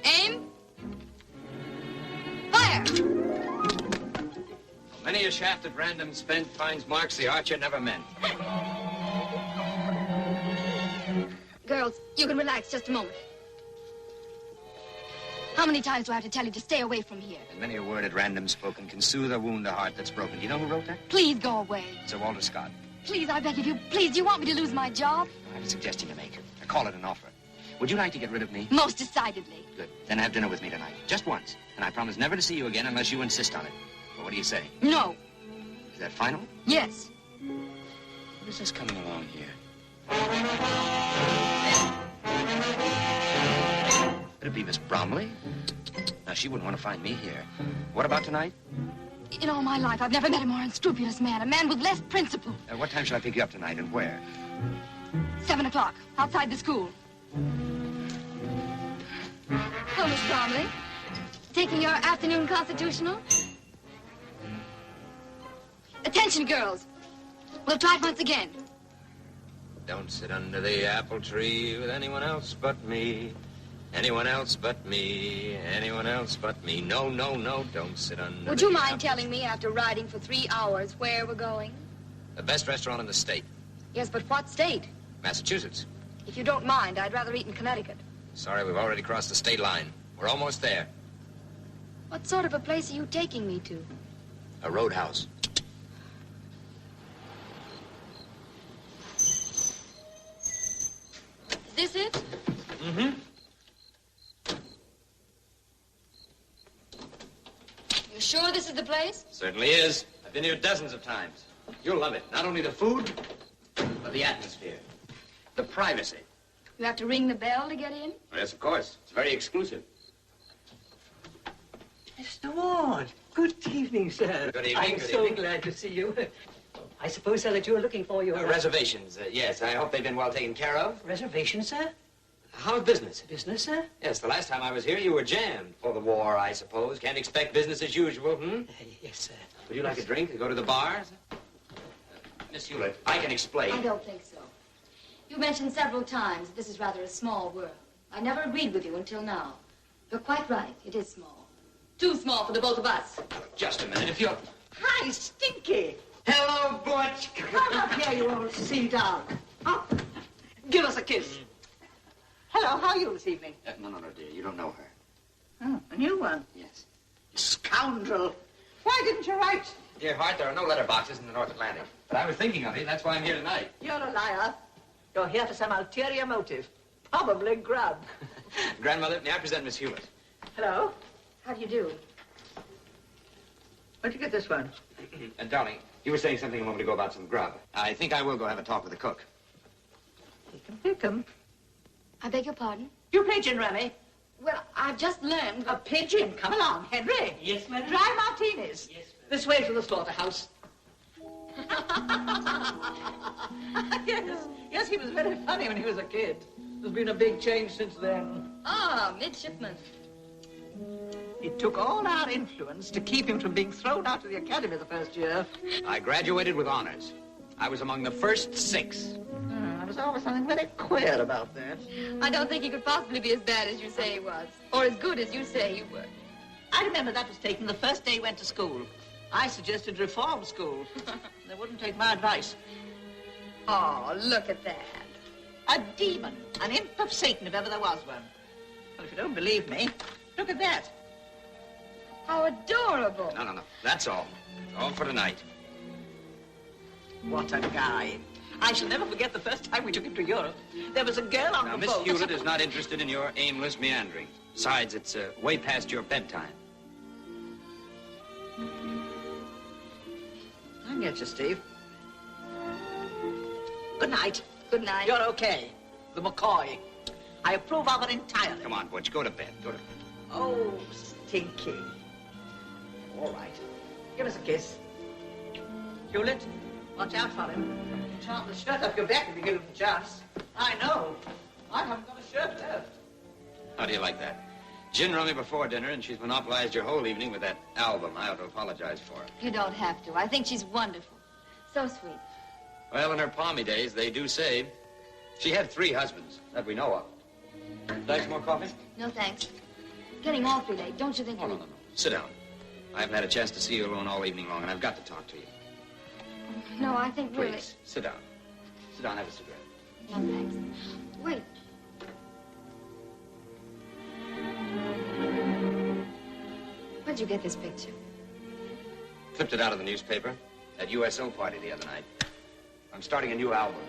H: Aim. Fire!
E: Many a shaft at random spent finds marks the archer never meant.
H: Girls, you can relax just a moment. How many times do I have to tell you to stay away from here?
E: And many a word at random spoken can soothe or wound a heart that's broken. Do you know who wrote that?
H: Please go away.
E: Sir Walter Scott.
H: Please, I beg of you. Please, do you want me to lose my job?
E: I have a suggestion to make. I call it an offer. Would you like to get rid of me?
H: Most decidedly.
E: Good. Then have dinner with me tonight. Just once. And I promise never to see you again unless you insist on it. Well, what do you say?
H: No.
E: Is that final?
H: Yes.
E: What is this coming along here? Could it be Miss Bromley? Now, she wouldn't want to find me here. What about tonight?
H: In all my life, I've never met a more unscrupulous man, a man with less principle.
E: What time shall I pick you up tonight and where?
H: 7 o'clock, outside the school. Hello, Miss Bromley. Taking your afternoon constitutional? Attention, girls. We'll try it once again.
E: Don't sit under the apple tree with anyone else but me. Anyone else but me. Anyone else but me. No, no, no, don't sit under
H: Would you mind telling me, after riding for 3 hours, where we're going?
E: The best restaurant in the state.
H: Yes, but what state?
E: Massachusetts.
H: If you don't mind, I'd rather eat in Connecticut.
E: Sorry, we've already crossed the state line. We're almost there.
H: What sort of a place are you taking me to?
E: A roadhouse.
H: Is this it?
E: Mm-hmm.
H: You sure this is the place?
E: Certainly is. I've been here dozens of times. You'll love it. Not only the food, but the atmosphere. The privacy.
H: You have to ring the bell to get in?
E: Yes, of course. It's very exclusive.
R: Mr. Ward, good evening, sir.
E: Good evening,
R: I'm
E: good
R: so
E: evening.
R: glad to see you. I suppose, sir, that you are looking for your...
E: Reservations, yes. I hope they've been well taken care of.
R: Reservations, sir?
E: How's business?
R: Business, sir?
E: Yes, the last time I was here, you were jammed. For the war, I suppose. Can't expect business as usual,
R: Yes, sir.
E: Would you like a drink and go to the bar? Miss Hewlett, I can explain.
H: I don't think so. You mentioned several times that this is rather a small world. I never agreed with you until now. You're quite right. It is small. Too small for the both of us.
E: Just a minute, if you'll...
R: Hi, Stinky.
E: Hello, Butch.
R: Come up here, you old sea-dog. Oh, give us a kiss. Hello, how are you this evening?
E: No, dear. You don't know her.
R: Oh, a new one?
E: Yes.
R: Scoundrel. Why didn't you write?
E: Dear heart, there are no letter boxes in the North Atlantic. But I was thinking of you. That's why I'm here tonight.
R: You're a liar. You're here for some ulterior motive. Probably grub.
E: Grandmother, may I present Miss Hewlett?
R: Hello?
H: How do you do?
R: Where'd you get this one?
E: Darling, you were saying something a moment ago about some grub. I think I will go have a talk with the cook.
R: Pick 'em.
H: I beg your pardon?
R: You pigeon, Remy.
H: Well, I've just learned...
R: A pigeon? Come along, Henry.
O: Yes, madam.
R: Dry martinis.
O: Yes,
R: This way to the slaughterhouse. Yes, he was very funny when he was a kid. There's been a big change since then.
H: Ah, midshipman.
R: It took all our influence to keep him from being thrown out of the academy the first year.
E: I graduated with honors. I was among the first 6.
R: There was always something very queer about that.
H: I don't think he could possibly be as bad as you say he was. Or as good as you say he was.
R: I remember that was taken the first day he went to school. I suggested reform school. They wouldn't take my advice.
H: Oh, look at that.
R: A demon. An imp of Satan, if ever there was one. Well, if you don't believe me, look at that.
H: How adorable.
E: No. That's all. All for tonight.
R: What a guy. I shall never forget the first time we took him to Europe. There was a girl on
E: Now,
R: the
E: Miss
R: boat.
E: Hewlett is not interested in your aimless meandering. Besides, it's way past your bedtime.
R: I get you, Steve. Good night.
H: Good night.
R: You're okay. The McCoy. I approve of it entirely.
E: Come on, Butch. Go to bed. Go to bed.
R: Oh, Stinky. All right. Give us a kiss. Hewlett, watch out for him. You can't the shirt off your back if you give him a chance. I know. I haven't got a shirt left.
E: How do you like that? Gin rummy before dinner, and she's monopolized your whole evening with that album I ought to apologize for.
H: You don't have to. I think she's wonderful. So sweet.
E: Well, in her palmy days, they do say she had 3 husbands that we know of. Like some more coffee?
H: No, thanks. It's getting awfully late. Don't you think?
E: No. Sit down. I haven't had a chance to see you alone all evening long, and I've got to talk to you.
H: No, I think really...
E: Please, sit down. Sit down, have a cigarette.
H: No, thanks. Wait. Where'd you get this picture?
E: Clipped it out of the newspaper at USO party the other night. I'm starting a new album.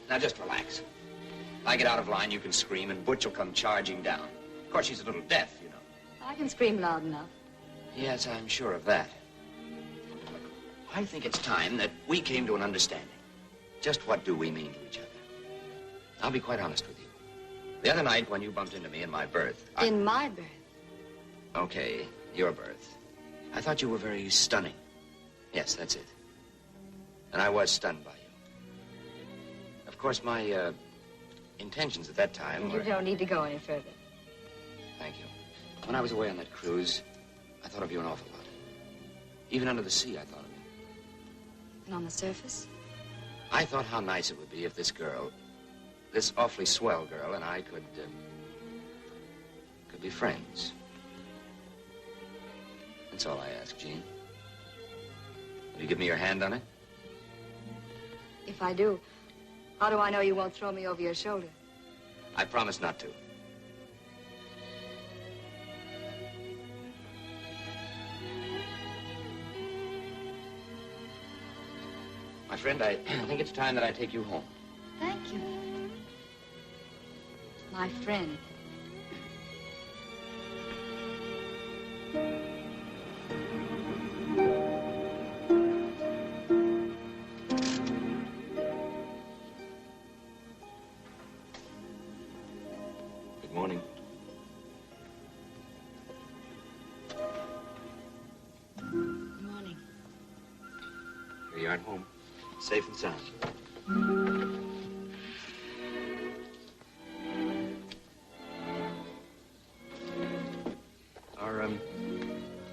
E: Now, just relax. If I get out of line, you can scream, and Butch will come charging down. Of course, she's a little deaf, you know.
H: I can scream loud enough.
E: Yes, I'm sure of that. Look, I think it's time that we came to an understanding. Just what do we mean to each other? I'll be quite honest with you. The other night when you bumped into me in my berth...
H: In my berth?
E: Okay, your berth. I thought you were very stunning. Yes, that's it. And I was stunned by you. Of course, my intentions at that time
H: You
E: were...
H: don't need to go any further.
E: Thank you. When I was away on that cruise, I thought of you an awful lot. Even under the sea, I thought of you.
H: And on the surface?
E: I thought how nice it would be if this girl, this awfully swell girl, and I could be friends. That's all I ask, Jean. Will you give me your hand on it?
H: If I do, how do I know you won't throw me over your shoulder?
E: I promise not to. My friend, I think it's time that I take you home.
H: Thank you. My friend.
E: Good morning.
H: Good morning.
E: Here you are at home, safe and sound.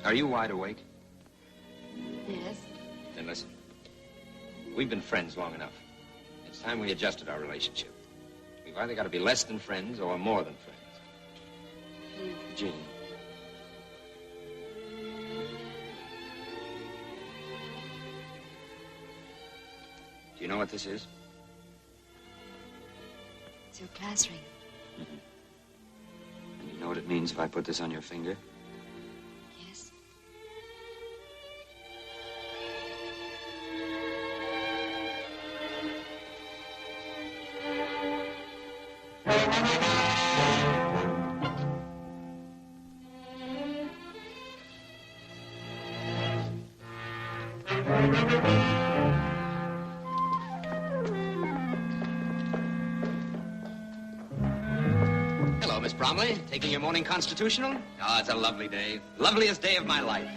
E: Are you wide awake?
H: Yes.
E: Then listen. We've been friends long enough. It's time we adjusted our relationship. We've either got to be less than friends or more than friends. Jean. Do you know what this is?
H: It's your class ring.
E: And you know what it means if I put this on your finger?
H: Yes.
B: Hello, Miss Bromley. Taking your morning constitutional? Oh, it's a lovely day. Loveliest day of my life.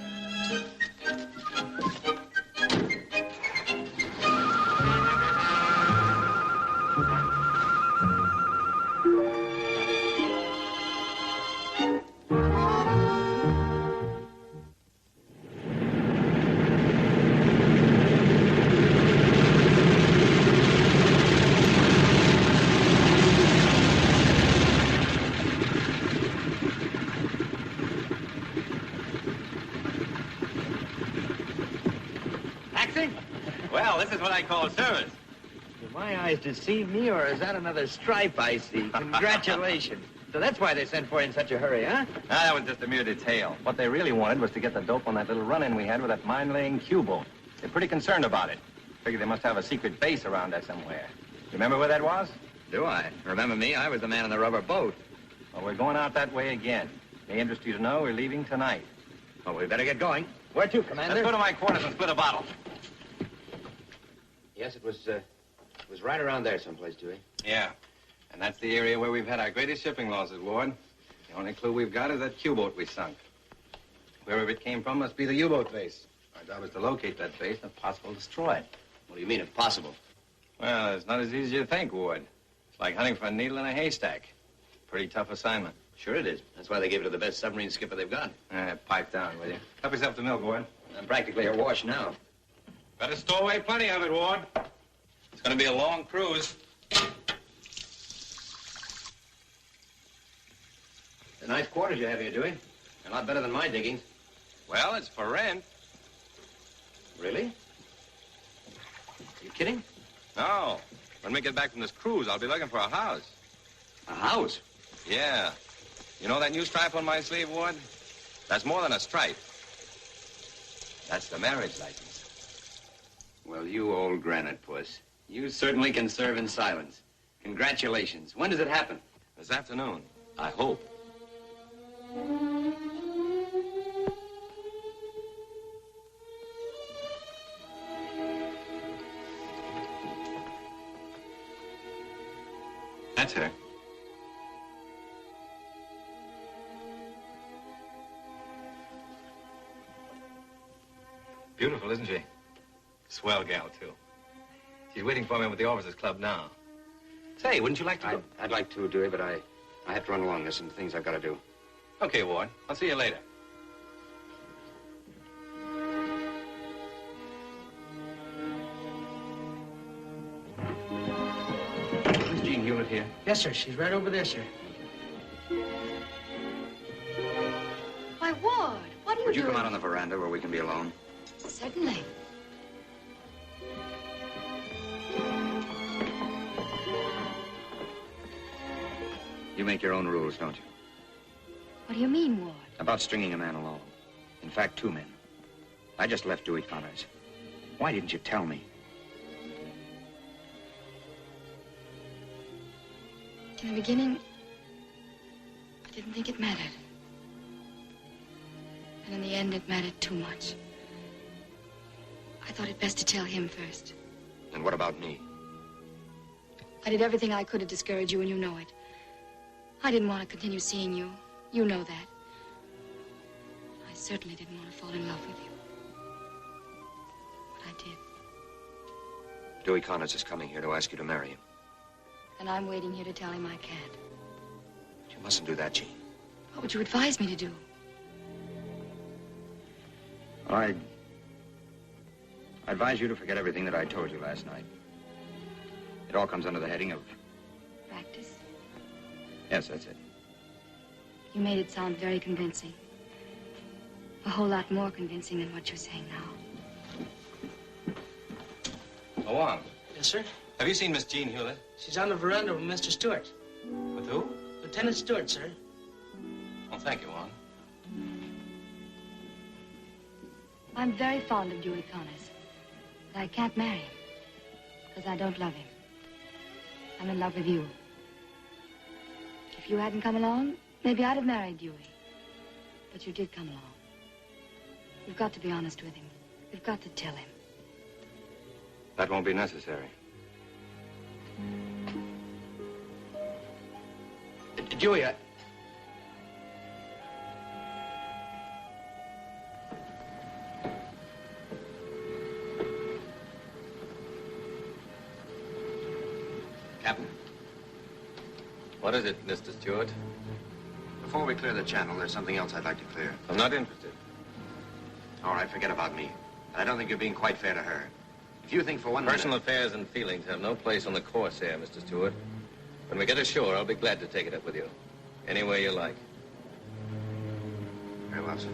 F: Well, this is what I call service.
C: Do my eyes deceive me, or is that another stripe I see? Congratulations. So that's why they sent for you in such a hurry, huh?
F: That was just a mere detail. What they really wanted was to get the dope on that little run-in we had with that mine-laying Q-boat. They're pretty concerned about it. Figure they must have a secret base around there somewhere. You remember where that was?
E: Do I? Remember me? I was the man in the rubber boat.
F: Well, we're going out that way again. May interest you to know we're leaving tonight.
E: Well, we better get going.
C: Where to, Commander?
F: Let's go to my quarters and split a bottle.
E: Yes, it was right around there someplace, Dewey.
F: Yeah. And that's the area where we've had our greatest shipping losses, Ward. The only clue we've got is that Q-boat we sunk. Wherever it came from must be the U-boat base. Our job is to locate that base and if possible destroy it.
E: What do you mean, if possible?
F: Well, it's not as easy as you think, Ward. It's like hunting for a needle in a haystack. Pretty tough assignment.
E: Sure it is. That's why they gave it to the best submarine skipper they've got.
F: Pipe down, will you? Help yourself to milk, Ward.
E: I'm practically awash now.
F: Better stow away plenty of it, Ward. It's going to be a long cruise.
E: The nice quarters you have here, Dewey. A lot better than my diggings.
F: Well, it's for rent.
E: Really? You kidding?
F: No. When we get back from this cruise, I'll be looking for a house.
E: A house?
F: Yeah. You know that new stripe on my sleeve, Ward? That's more than a stripe. That's the marriage license.
E: Well, you old granite puss. You certainly can serve in silence. Congratulations. When does it happen?
F: This afternoon.
E: I hope.
F: That's her. Beautiful, isn't she? Swell gal, too. She's waiting for me with the Officers Club now. Say, wouldn't you like to go?
E: I'd like to, Dewey, but I have to run along. There's some things I've got to do.
F: Okay, Ward. I'll see you later.
E: Is Jean Hewlett here?
O: Yes, sir. She's right over there, sir.
H: Why, Ward, what are you
E: Would you
H: doing?
E: come out on the veranda where we can be alone?
H: Certainly.
E: You make your own rules, don't you?
H: What do you mean, Ward?
E: About stringing a man along. In fact, two men. I just left Dewey Connors. Why didn't you tell me?
H: In the beginning, I didn't think it mattered. And in the end, it mattered too much. I thought it best to tell him first.
E: And what about me?
H: I did everything I could to discourage you, and you know it. I didn't want to continue seeing you. You know that. I certainly didn't want to fall in love with you. But I did.
E: Dewey Connors is coming here to ask you to marry him.
H: And I'm waiting here to tell him I can't.
E: You mustn't do that, Jean.
H: What would you advise me to do?
I: Well, I advise you to forget everything that I told you last night. It all comes under the heading of...
H: Practice?
I: Yes, that's it.
H: You made it sound very convincing. A whole lot more convincing than what you're saying now.
F: Go on.
R: Yes, sir?
F: Have you seen Miss Jean Hewlett?
R: She's on the veranda with Mr. Stewart.
F: With who?
R: Lieutenant Stewart, sir.
F: Oh, thank you, Juan.
H: I'm very fond of Dewey Connors, but I can't marry him because I don't love him. I'm in love with you. If you hadn't come along, maybe I'd have married Dewey. But you did come along. You've got to be honest with him. You've got to tell him.
I: That won't be necessary.
E: Dewey, Captain.
F: What is it, Mr. Stewart?
E: Before we clear the channel, there's something else I'd like to clear.
F: I'm not interested.
E: All right, forget about me. But I don't think you're being quite fair to her. If you think for one
F: Personal affairs and feelings have no place on the course here, Mr. Stewart. When we get ashore, I'll be glad to take it up with you. Any way you like.
E: Very well, sir.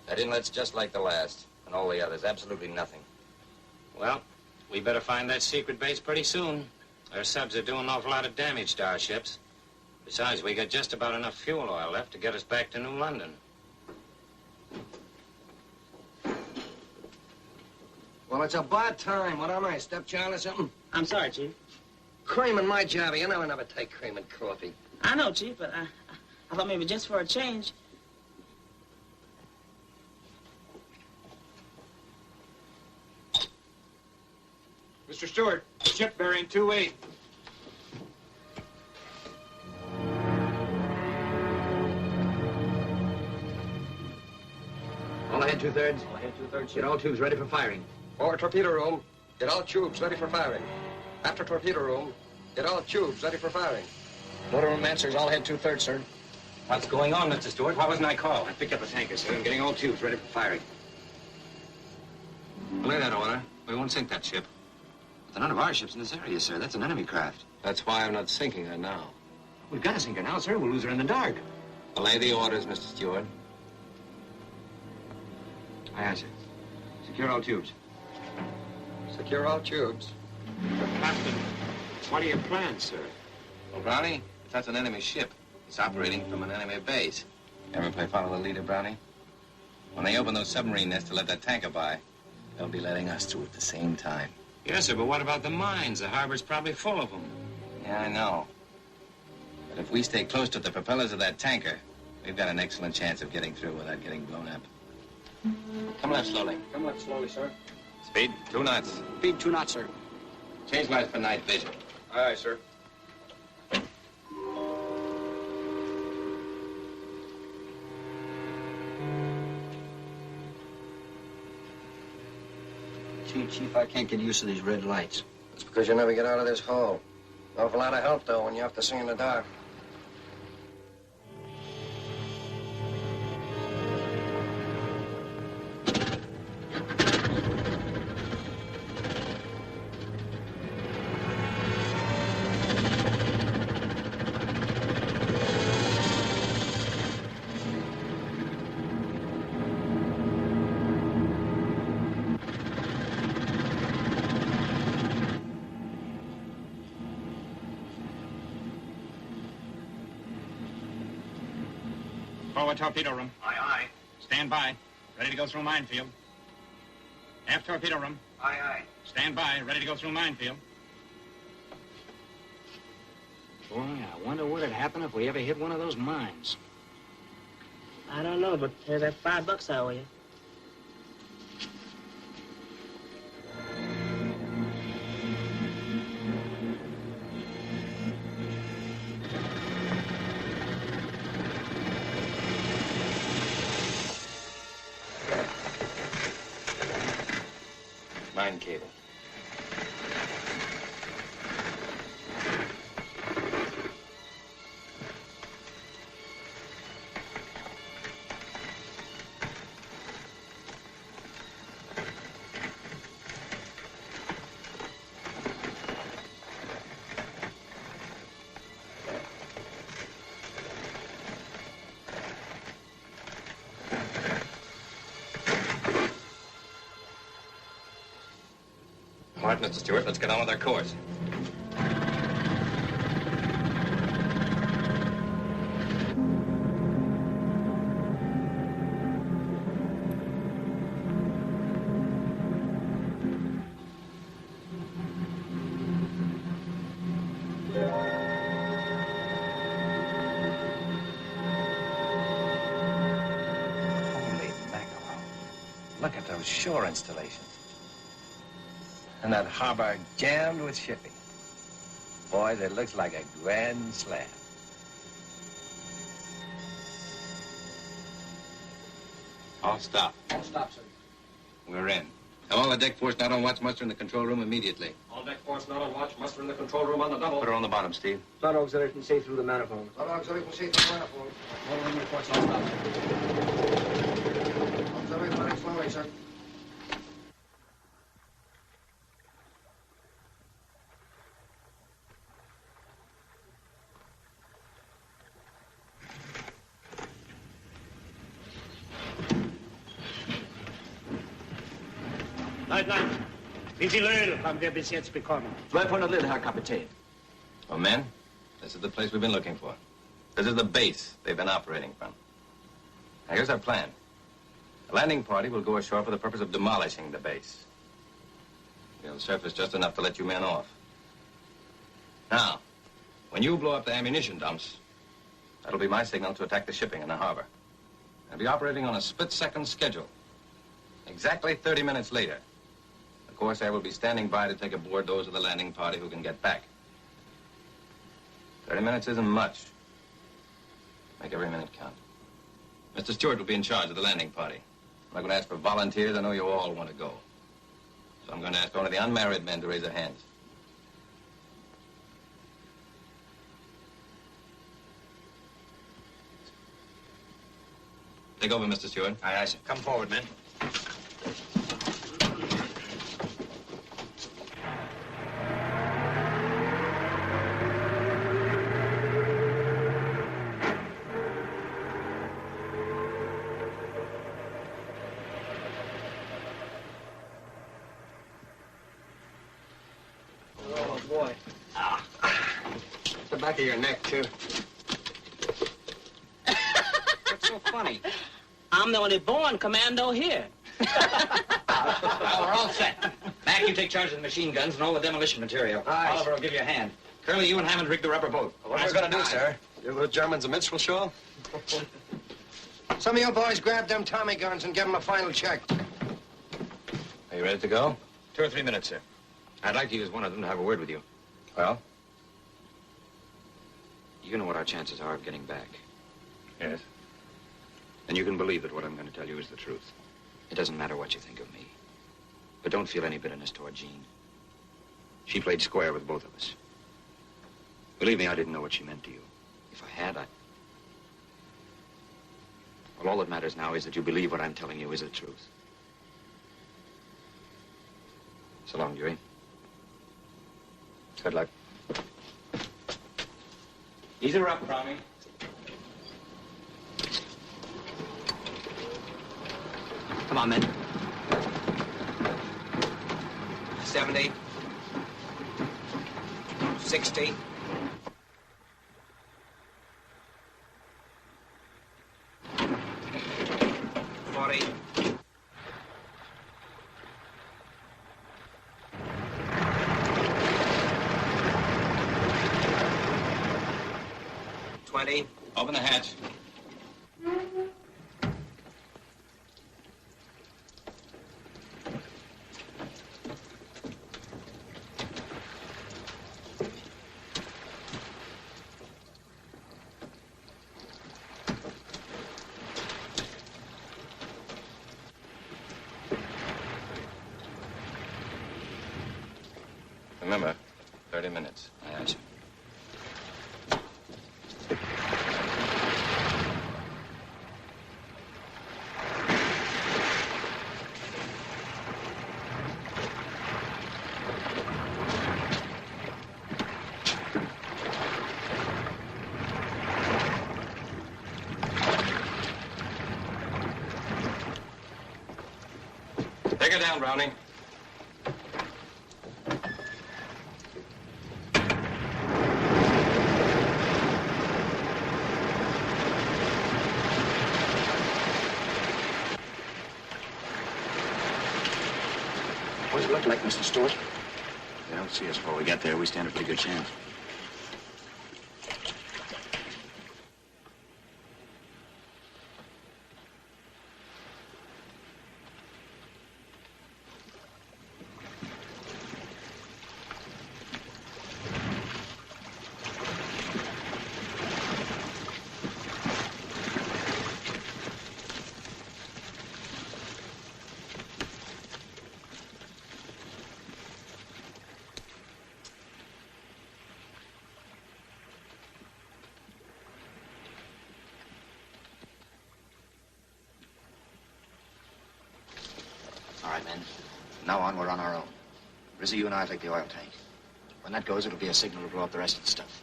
F: That inlet's just like the last, and all the others. Absolutely nothing.
I: Well, we better find that secret base pretty soon. Our subs are doing an awful lot of damage to our ships. Besides, we got just about enough fuel oil left to get us back to New London.
G: Well, it's about time. What am I, stepchild or something?
O: I'm sorry, Chief.
G: Cream in my job. You never take cream in coffee.
O: I know, Chief, but I thought maybe just for a change.
N: Mr. Stewart, ship bearing 28.
E: All ahead, two-thirds.
R: All ahead, two-thirds.
E: Get all tubes ready for firing.
G: Forward torpedo room. Get all tubes ready for firing. After torpedo room. Get all tubes ready for firing.
R: Motor room answers, all ahead, two-thirds, sir.
I: What's going on, Mr. Stewart? Why wasn't I called?
E: I picked up a tanker, sir. I'm getting all tubes ready for firing.
I: Clear that order. We won't sink that ship.
E: There are none of our ships in this area, sir. That's an enemy craft.
F: That's why I'm not sinking her now.
E: We've got to sink her now, sir. We'll lose her in the dark.
F: Belay the orders, Mr. Stewart.
E: Aye, aye, sir. Secure all tubes.
G: Secure all tubes.
I: Captain, what are your plans, sir?
F: Well, Brownie, if that's an enemy ship, it's operating from an enemy base. Ever play follow the leader, Brownie? When they open those submarine nests to let that tanker by, they'll be letting us through at the same time.
I: Yes, sir, but what about the mines? The harbor's probably full of them.
F: Yeah, I know. But if we stay close to the propellers of that tanker, we've got an excellent chance of getting through without getting blown up. Come left slowly.
R: Come left slowly, sir.
F: Speed 2 knots.
R: Speed 2 knots, sir.
F: Change lights for night vision.
R: Aye, sir. Gee, Chief, I can't get used to these red lights.
G: It's because you never get out of this hole. Awful lot of help, though, when you have to see in the dark.
N: Forward torpedo room.
E: Aye, aye.
N: Stand by. Ready to go through minefield. Aft torpedo room.
E: Aye, aye.
N: Stand by. Ready to go through minefield.
S: Boy, I wonder what'd happen if we ever hit one of those mines.
O: I don't know, but here's that $5 I owe you.
F: Mine cable.
E: All right, Mr. Stewart, let's get on with our course.
F: Holy mackerel. Look at those shore installations. And that harbor jammed with shipping. Boy, that looks like a grand slam.
E: All stop.
R: All stop, sir.
E: We're in. Have all the deck force not on watch muster in the control room immediately.
R: All deck force not on watch. Muster in the control room on the double.
E: Put her on the bottom, Steve.
R: Flood auxiliary can see through the manifold.
G: Flood auxiliary can see through the manifold.
R: All room reports all stop.
G: Auxiliary running slowly, sir.
J: Leutnant, wie viel Öl haben wir bis jetzt bekommen?
P: 1200 Liter, Herr Kapitän.
F: Well, men, this is the place we've been looking for. This is the base they've been operating from. Now, here's our plan. The landing party will go ashore for the purpose of demolishing the base. We'll surface just enough to let you men off. Now, when you blow up the ammunition dumps, that'll be my signal to attack the shipping in the harbor. I'll be operating on a split-second schedule. Exactly 30 minutes later, the Corsair will be standing by to take aboard those of the landing party who can get back. 30 minutes isn't much. Make every minute count. Mr. Stewart will be in charge of the landing party. I'm not going to ask for volunteers. I know you all want to go. So I'm going to ask only the unmarried men to raise their hands. Take over, Mr. Stewart.
E: Aye, aye, sir. Come forward, men.
R: Oh, boy.
E: The back of your neck, too.
R: What's so funny? I'm the only born commando here.
B: Well, we're all set. Mac, you take charge of the machine guns and all the demolition material.
R: Aye.
B: Oliver will give you a hand. Curly, you and Hammond rig the rubber boat.
E: What are we going to do, sir? Give the Germans a minstrel show?
G: Some of you boys grab them Tommy guns and give them a final check.
F: Are you ready to go?
E: 2 or 3 minutes, sir. I'd like to use one of them to have a word with you.
F: Well?
B: You know what our chances are of getting back.
F: Yes.
B: And you can believe that what I'm going to tell you is the truth. It doesn't matter what you think of me. But don't feel any bitterness toward Jean. She played square with both of us. Believe me, I didn't know what she meant to you. If I had, Well, all that matters now is that you believe what I'm telling you is the truth. So long, Dewey.
F: Good luck.
P: Easy her up, Brownie. Come on, men. 70. 60. 40. 50. 20.
I: Open the hatch.
F: Remember, 30 minutes.
B: Aye, aye, sir.
I: Take her down, Browning.
B: What does it look like, Mr. Stewart? They don't see us before we get there. We stand a pretty good chance. All right, men. From now on, we're on our own. Rizzy, you and I will take the oil tank. When that goes, it'll be a signal to blow up the rest of the stuff.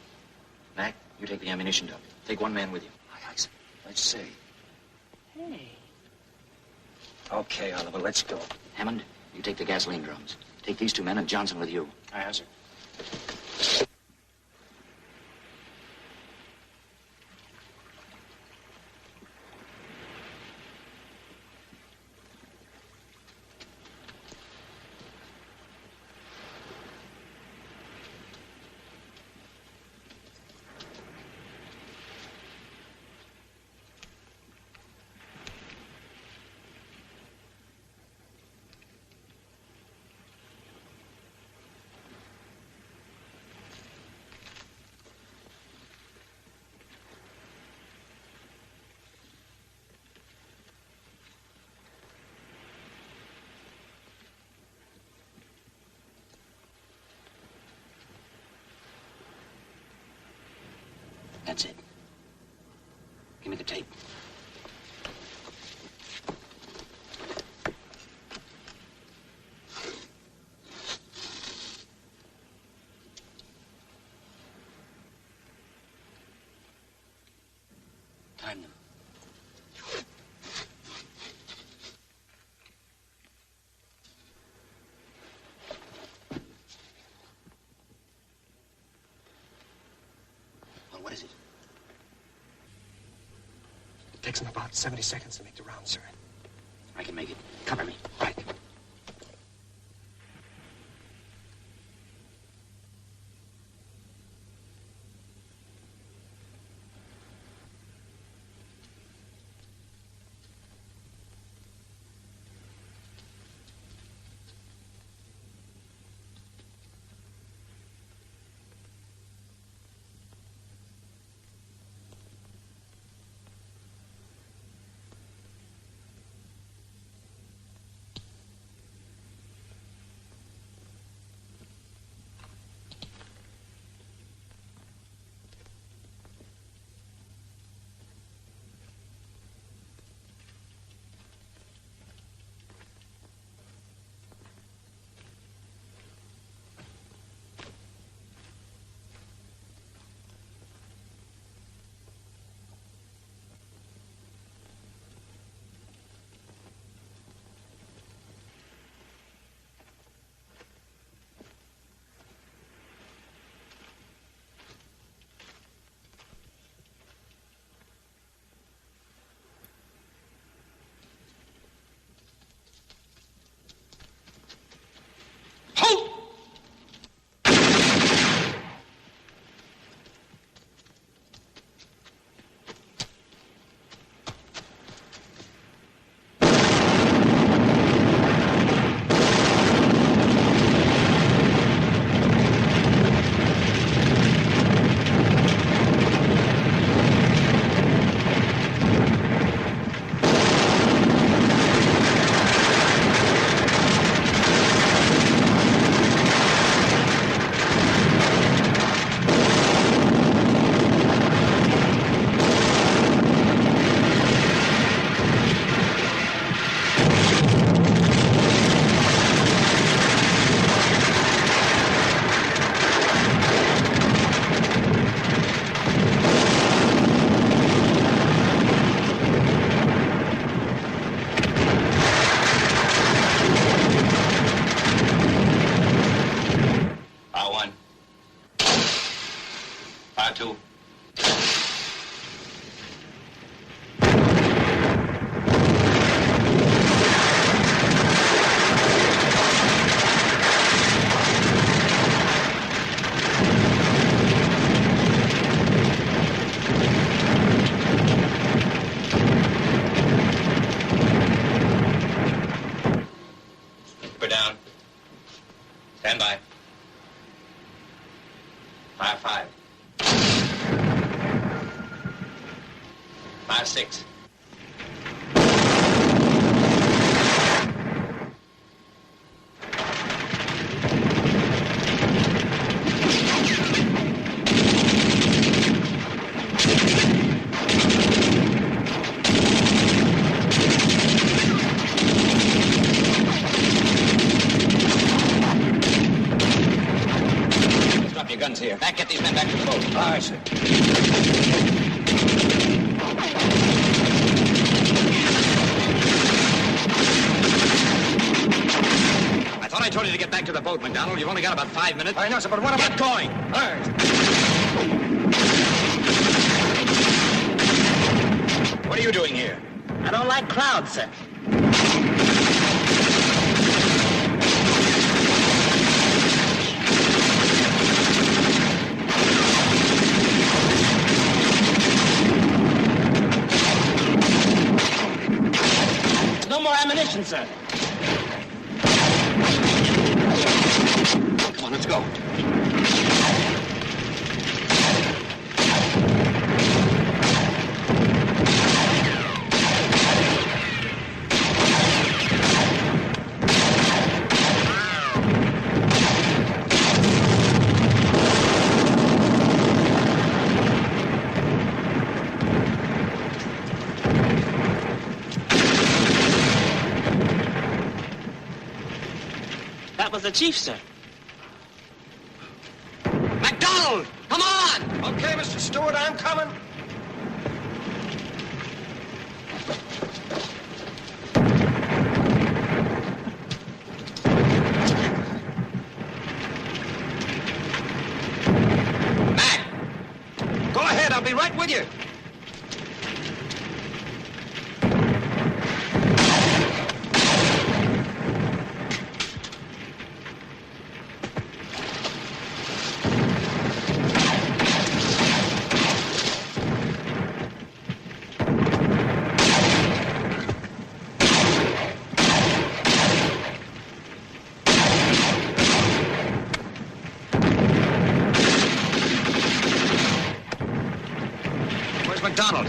B: Mac, you take the ammunition dump. Take one man with you. Aye, aye, sir. Let's see.
O: Hey.
B: Okay, Oliver, let's go. Hammond, you take the gasoline drums. Take these two men and Johnson with you.
G: Aye, aye, sir.
B: That's it. Give me the tape. Time them. Well, what is it?
G: It takes them about 70 seconds to make the round, sir.
B: I can make it. Cover me.
G: Right.
I: to. Keep her down. Stand by. Fire 5. Fire 6. Drop your guns here. Back, get these men back to the boat.
G: Aye, sir.
I: I thought I told you to get back to the boat, McDonald. You've only got about 5 minutes.
G: I know, sir, but what about...
I: Get going!
G: Aye.
I: What are you doing here?
O: I don't like crowds, sir. No more ammunition, sir.
I: Come on, let's go.
O: That was the chief, sir.
I: McDonald! Come on!
G: Okay, Mr. Stewart, I'm coming.
I: Go ahead, I'll be right with you. McDonald.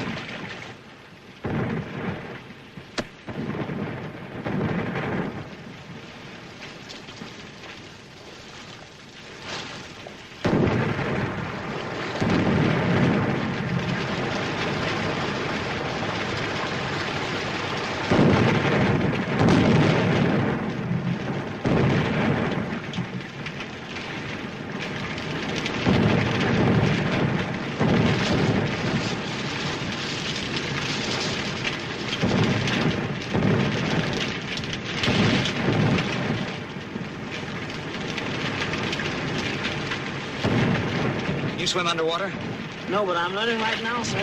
I: You swim underwater?
O: No, but I'm learning right now, sir.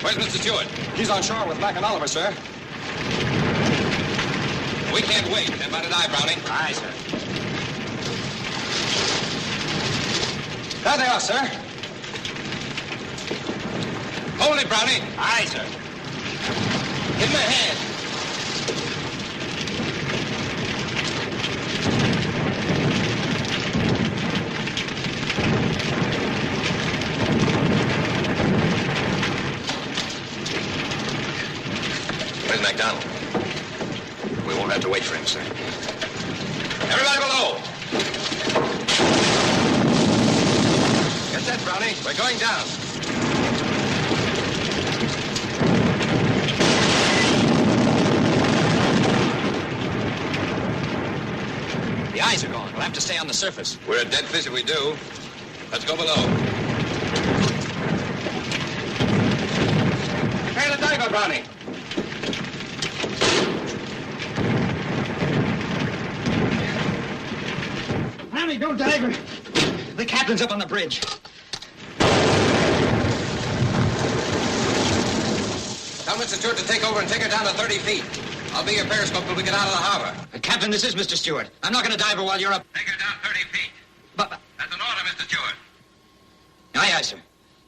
I: Where's Mr. Stewart?
G: He's on shore with Black and Oliver, sir.
I: We can't wait. Stand by to die, Browning.
S: Aye, sir.
G: There they are, sir.
I: Hold it, Browning.
S: Aye, sir.
I: Give him a hand.
B: McDonald. We won't have to wait for him, sir. Everybody below! Get set, Brownie. We're going down.
E: The eyes are gone. We'll have to stay on the surface.
B: We're a dead fish if we do. Let's go below. Prepare the diver, Brownie.
E: Brownie, don't diver. The captain's up on the bridge.
I: Tell Mr. Stewart to take over and take her down to 30 feet. I'll be your periscope till we get out of the harbor.
E: Captain, this is Mr. Stewart. I'm not going to dive her while you're up.
I: Take her down 30 feet.
E: But...
I: That's an order, Mr. Stewart.
E: Aye, aye, sir.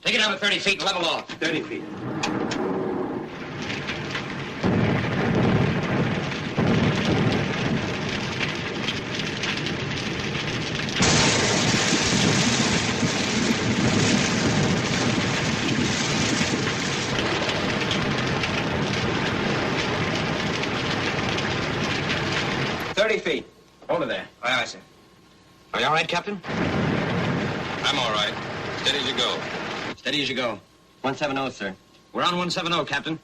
E: Take it down to 30 feet and level off.
J: 30 feet.
E: Feet. Hold her there. Aye, aye, sir. Are you all right, Captain?
B: I'm all right. Steady as you go.
E: Steady as you go. 170, sir. We're on 170, Captain.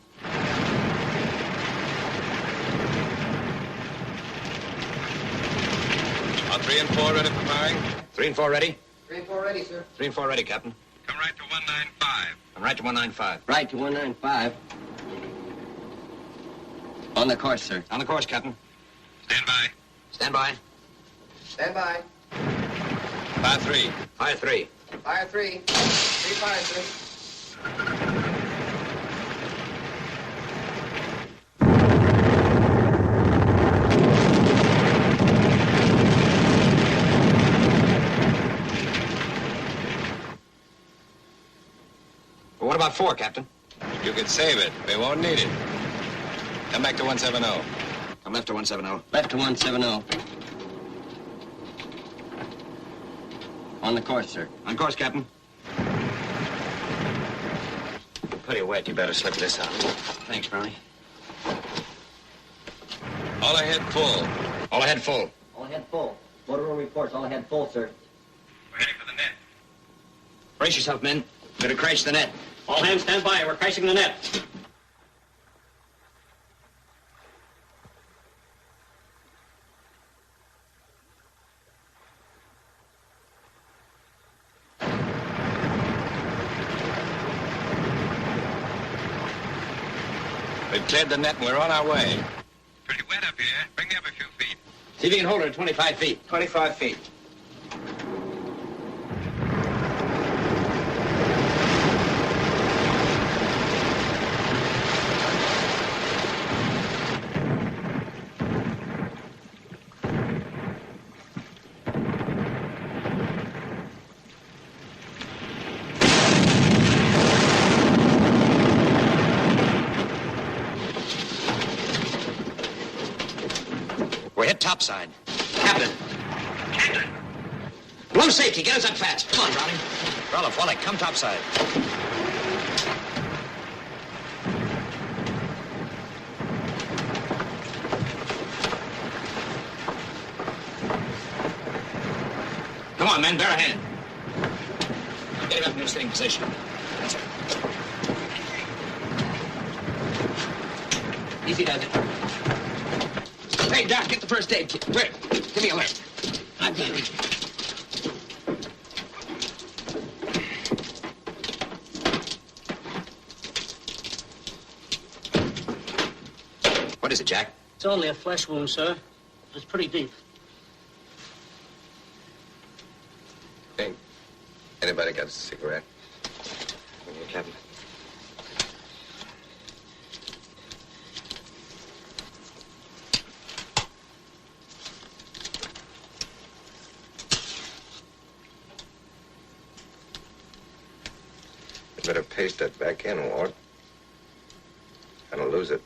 B: Are 3 and 4 ready for firing?
E: 3 and 4 ready?
R: 3 and 4 ready, sir.
E: 3 and 4 ready, Captain.
B: Come right to 195.
E: I'm right to 195.
R: Right to 195. On the course, sir.
E: On the course, Captain.
B: Stand by.
E: Stand by.
R: Stand by.
B: Fire 3.
E: Fire 3.
R: Fire 3. 3 fire, sir.
E: Well, what about 4, Captain?
B: You could save it. We won't need it. Come back to 170.
E: I'm left to 170.
R: Left to 170. On the course, sir.
E: On course, Captain.
B: Pretty wet. You better slip this out.
E: Thanks, Brownie.
B: All ahead full.
E: All ahead full.
R: All ahead full. Motor room reports. All ahead full, sir.
B: We're heading for the net.
E: Brace yourself, men. We're gonna crash the net.
J: All hands stand by. We're crashing the net.
B: We've cleared the net and we're on our way. Pretty wet up here. Bring me up a few feet.
E: See if you can hold her at 25 feet.
R: 25 feet.
E: We're hit topside. Captain. Captain. Blow safety. Get us up fast. Come on, Brownie. Roloff, Wallach, come topside. Come on, men. Bear a hand. Get him up in a sitting position. That's it. Easy does it. Hey, Doc, get the first aid kit. Where? Give me a lift. I'm done. What is it, Jack?
O: It's only a flesh wound, sir. It's pretty deep.
B: Hey, anybody got a cigarette?
E: Here, Captain.
B: Better paste that back in, Walt. Gonna lose it.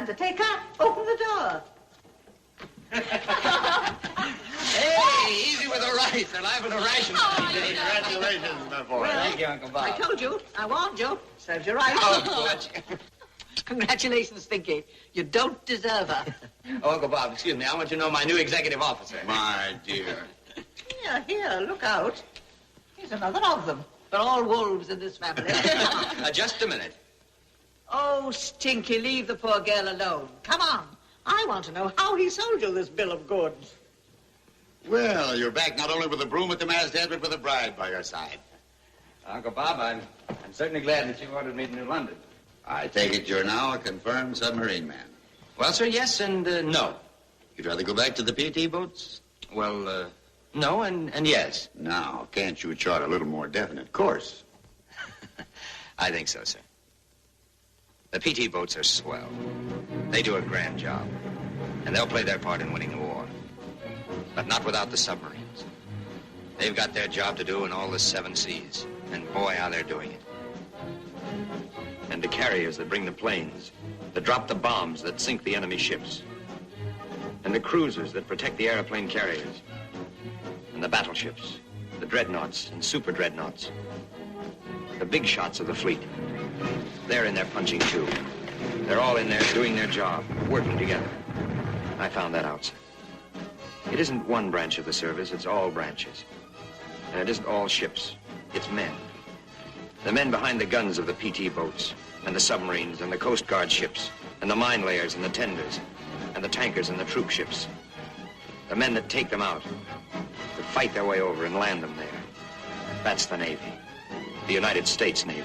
R: Undertaker, open the door.
E: Hey, easy with the rice. They're liable to ration.
C: Congratulations, my boy.
R: Well,
E: Thank you, Uncle Bob.
R: I told you. I warned you. Serves you right.
E: Oh,
R: Congratulations, Stinky. You don't deserve her.
E: Oh, Uncle Bob, excuse me. I want you to know my new executive officer.
C: My dear.
R: Here, look out. Here's another of them. They're all wolves in this family.
E: Just a minute.
R: Oh, Stinky, leave the poor girl alone. Come on. I want to know how he sold you this bill of goods.
C: Well, you're back not only with a broom at the masthead, but with a bride by your side.
I: Uncle Bob, I'm certainly glad that you ordered me to New London.
C: I take it you're now a confirmed submarine man.
E: Well, sir, yes and no.
C: You'd rather go back to the PT boats?
E: Well, no and yes.
C: Now, can't you chart a little more definite course?
B: I think so, sir. The PT boats are swell. They do a grand job. And they'll play their part in winning the war. But not without the submarines. They've got their job to do in all the 7 seas. And boy, how they're doing it. And the carriers that bring the planes, that drop the bombs that sink the enemy ships. And the cruisers that protect the airplane carriers. And the battleships, the dreadnoughts and super dreadnoughts. The big shots of the fleet. They're in there punching too. They're all in there doing their job, working together. I found that out, sir. It isn't one branch of the service, it's all branches. And it isn't all ships, it's men. The men behind the guns of the PT boats, and the submarines, and the Coast Guard ships, and the mine layers and the tenders, and the tankers and the troop ships. The men that take them out, that fight their way over and land them there. That's the Navy, the United States Navy.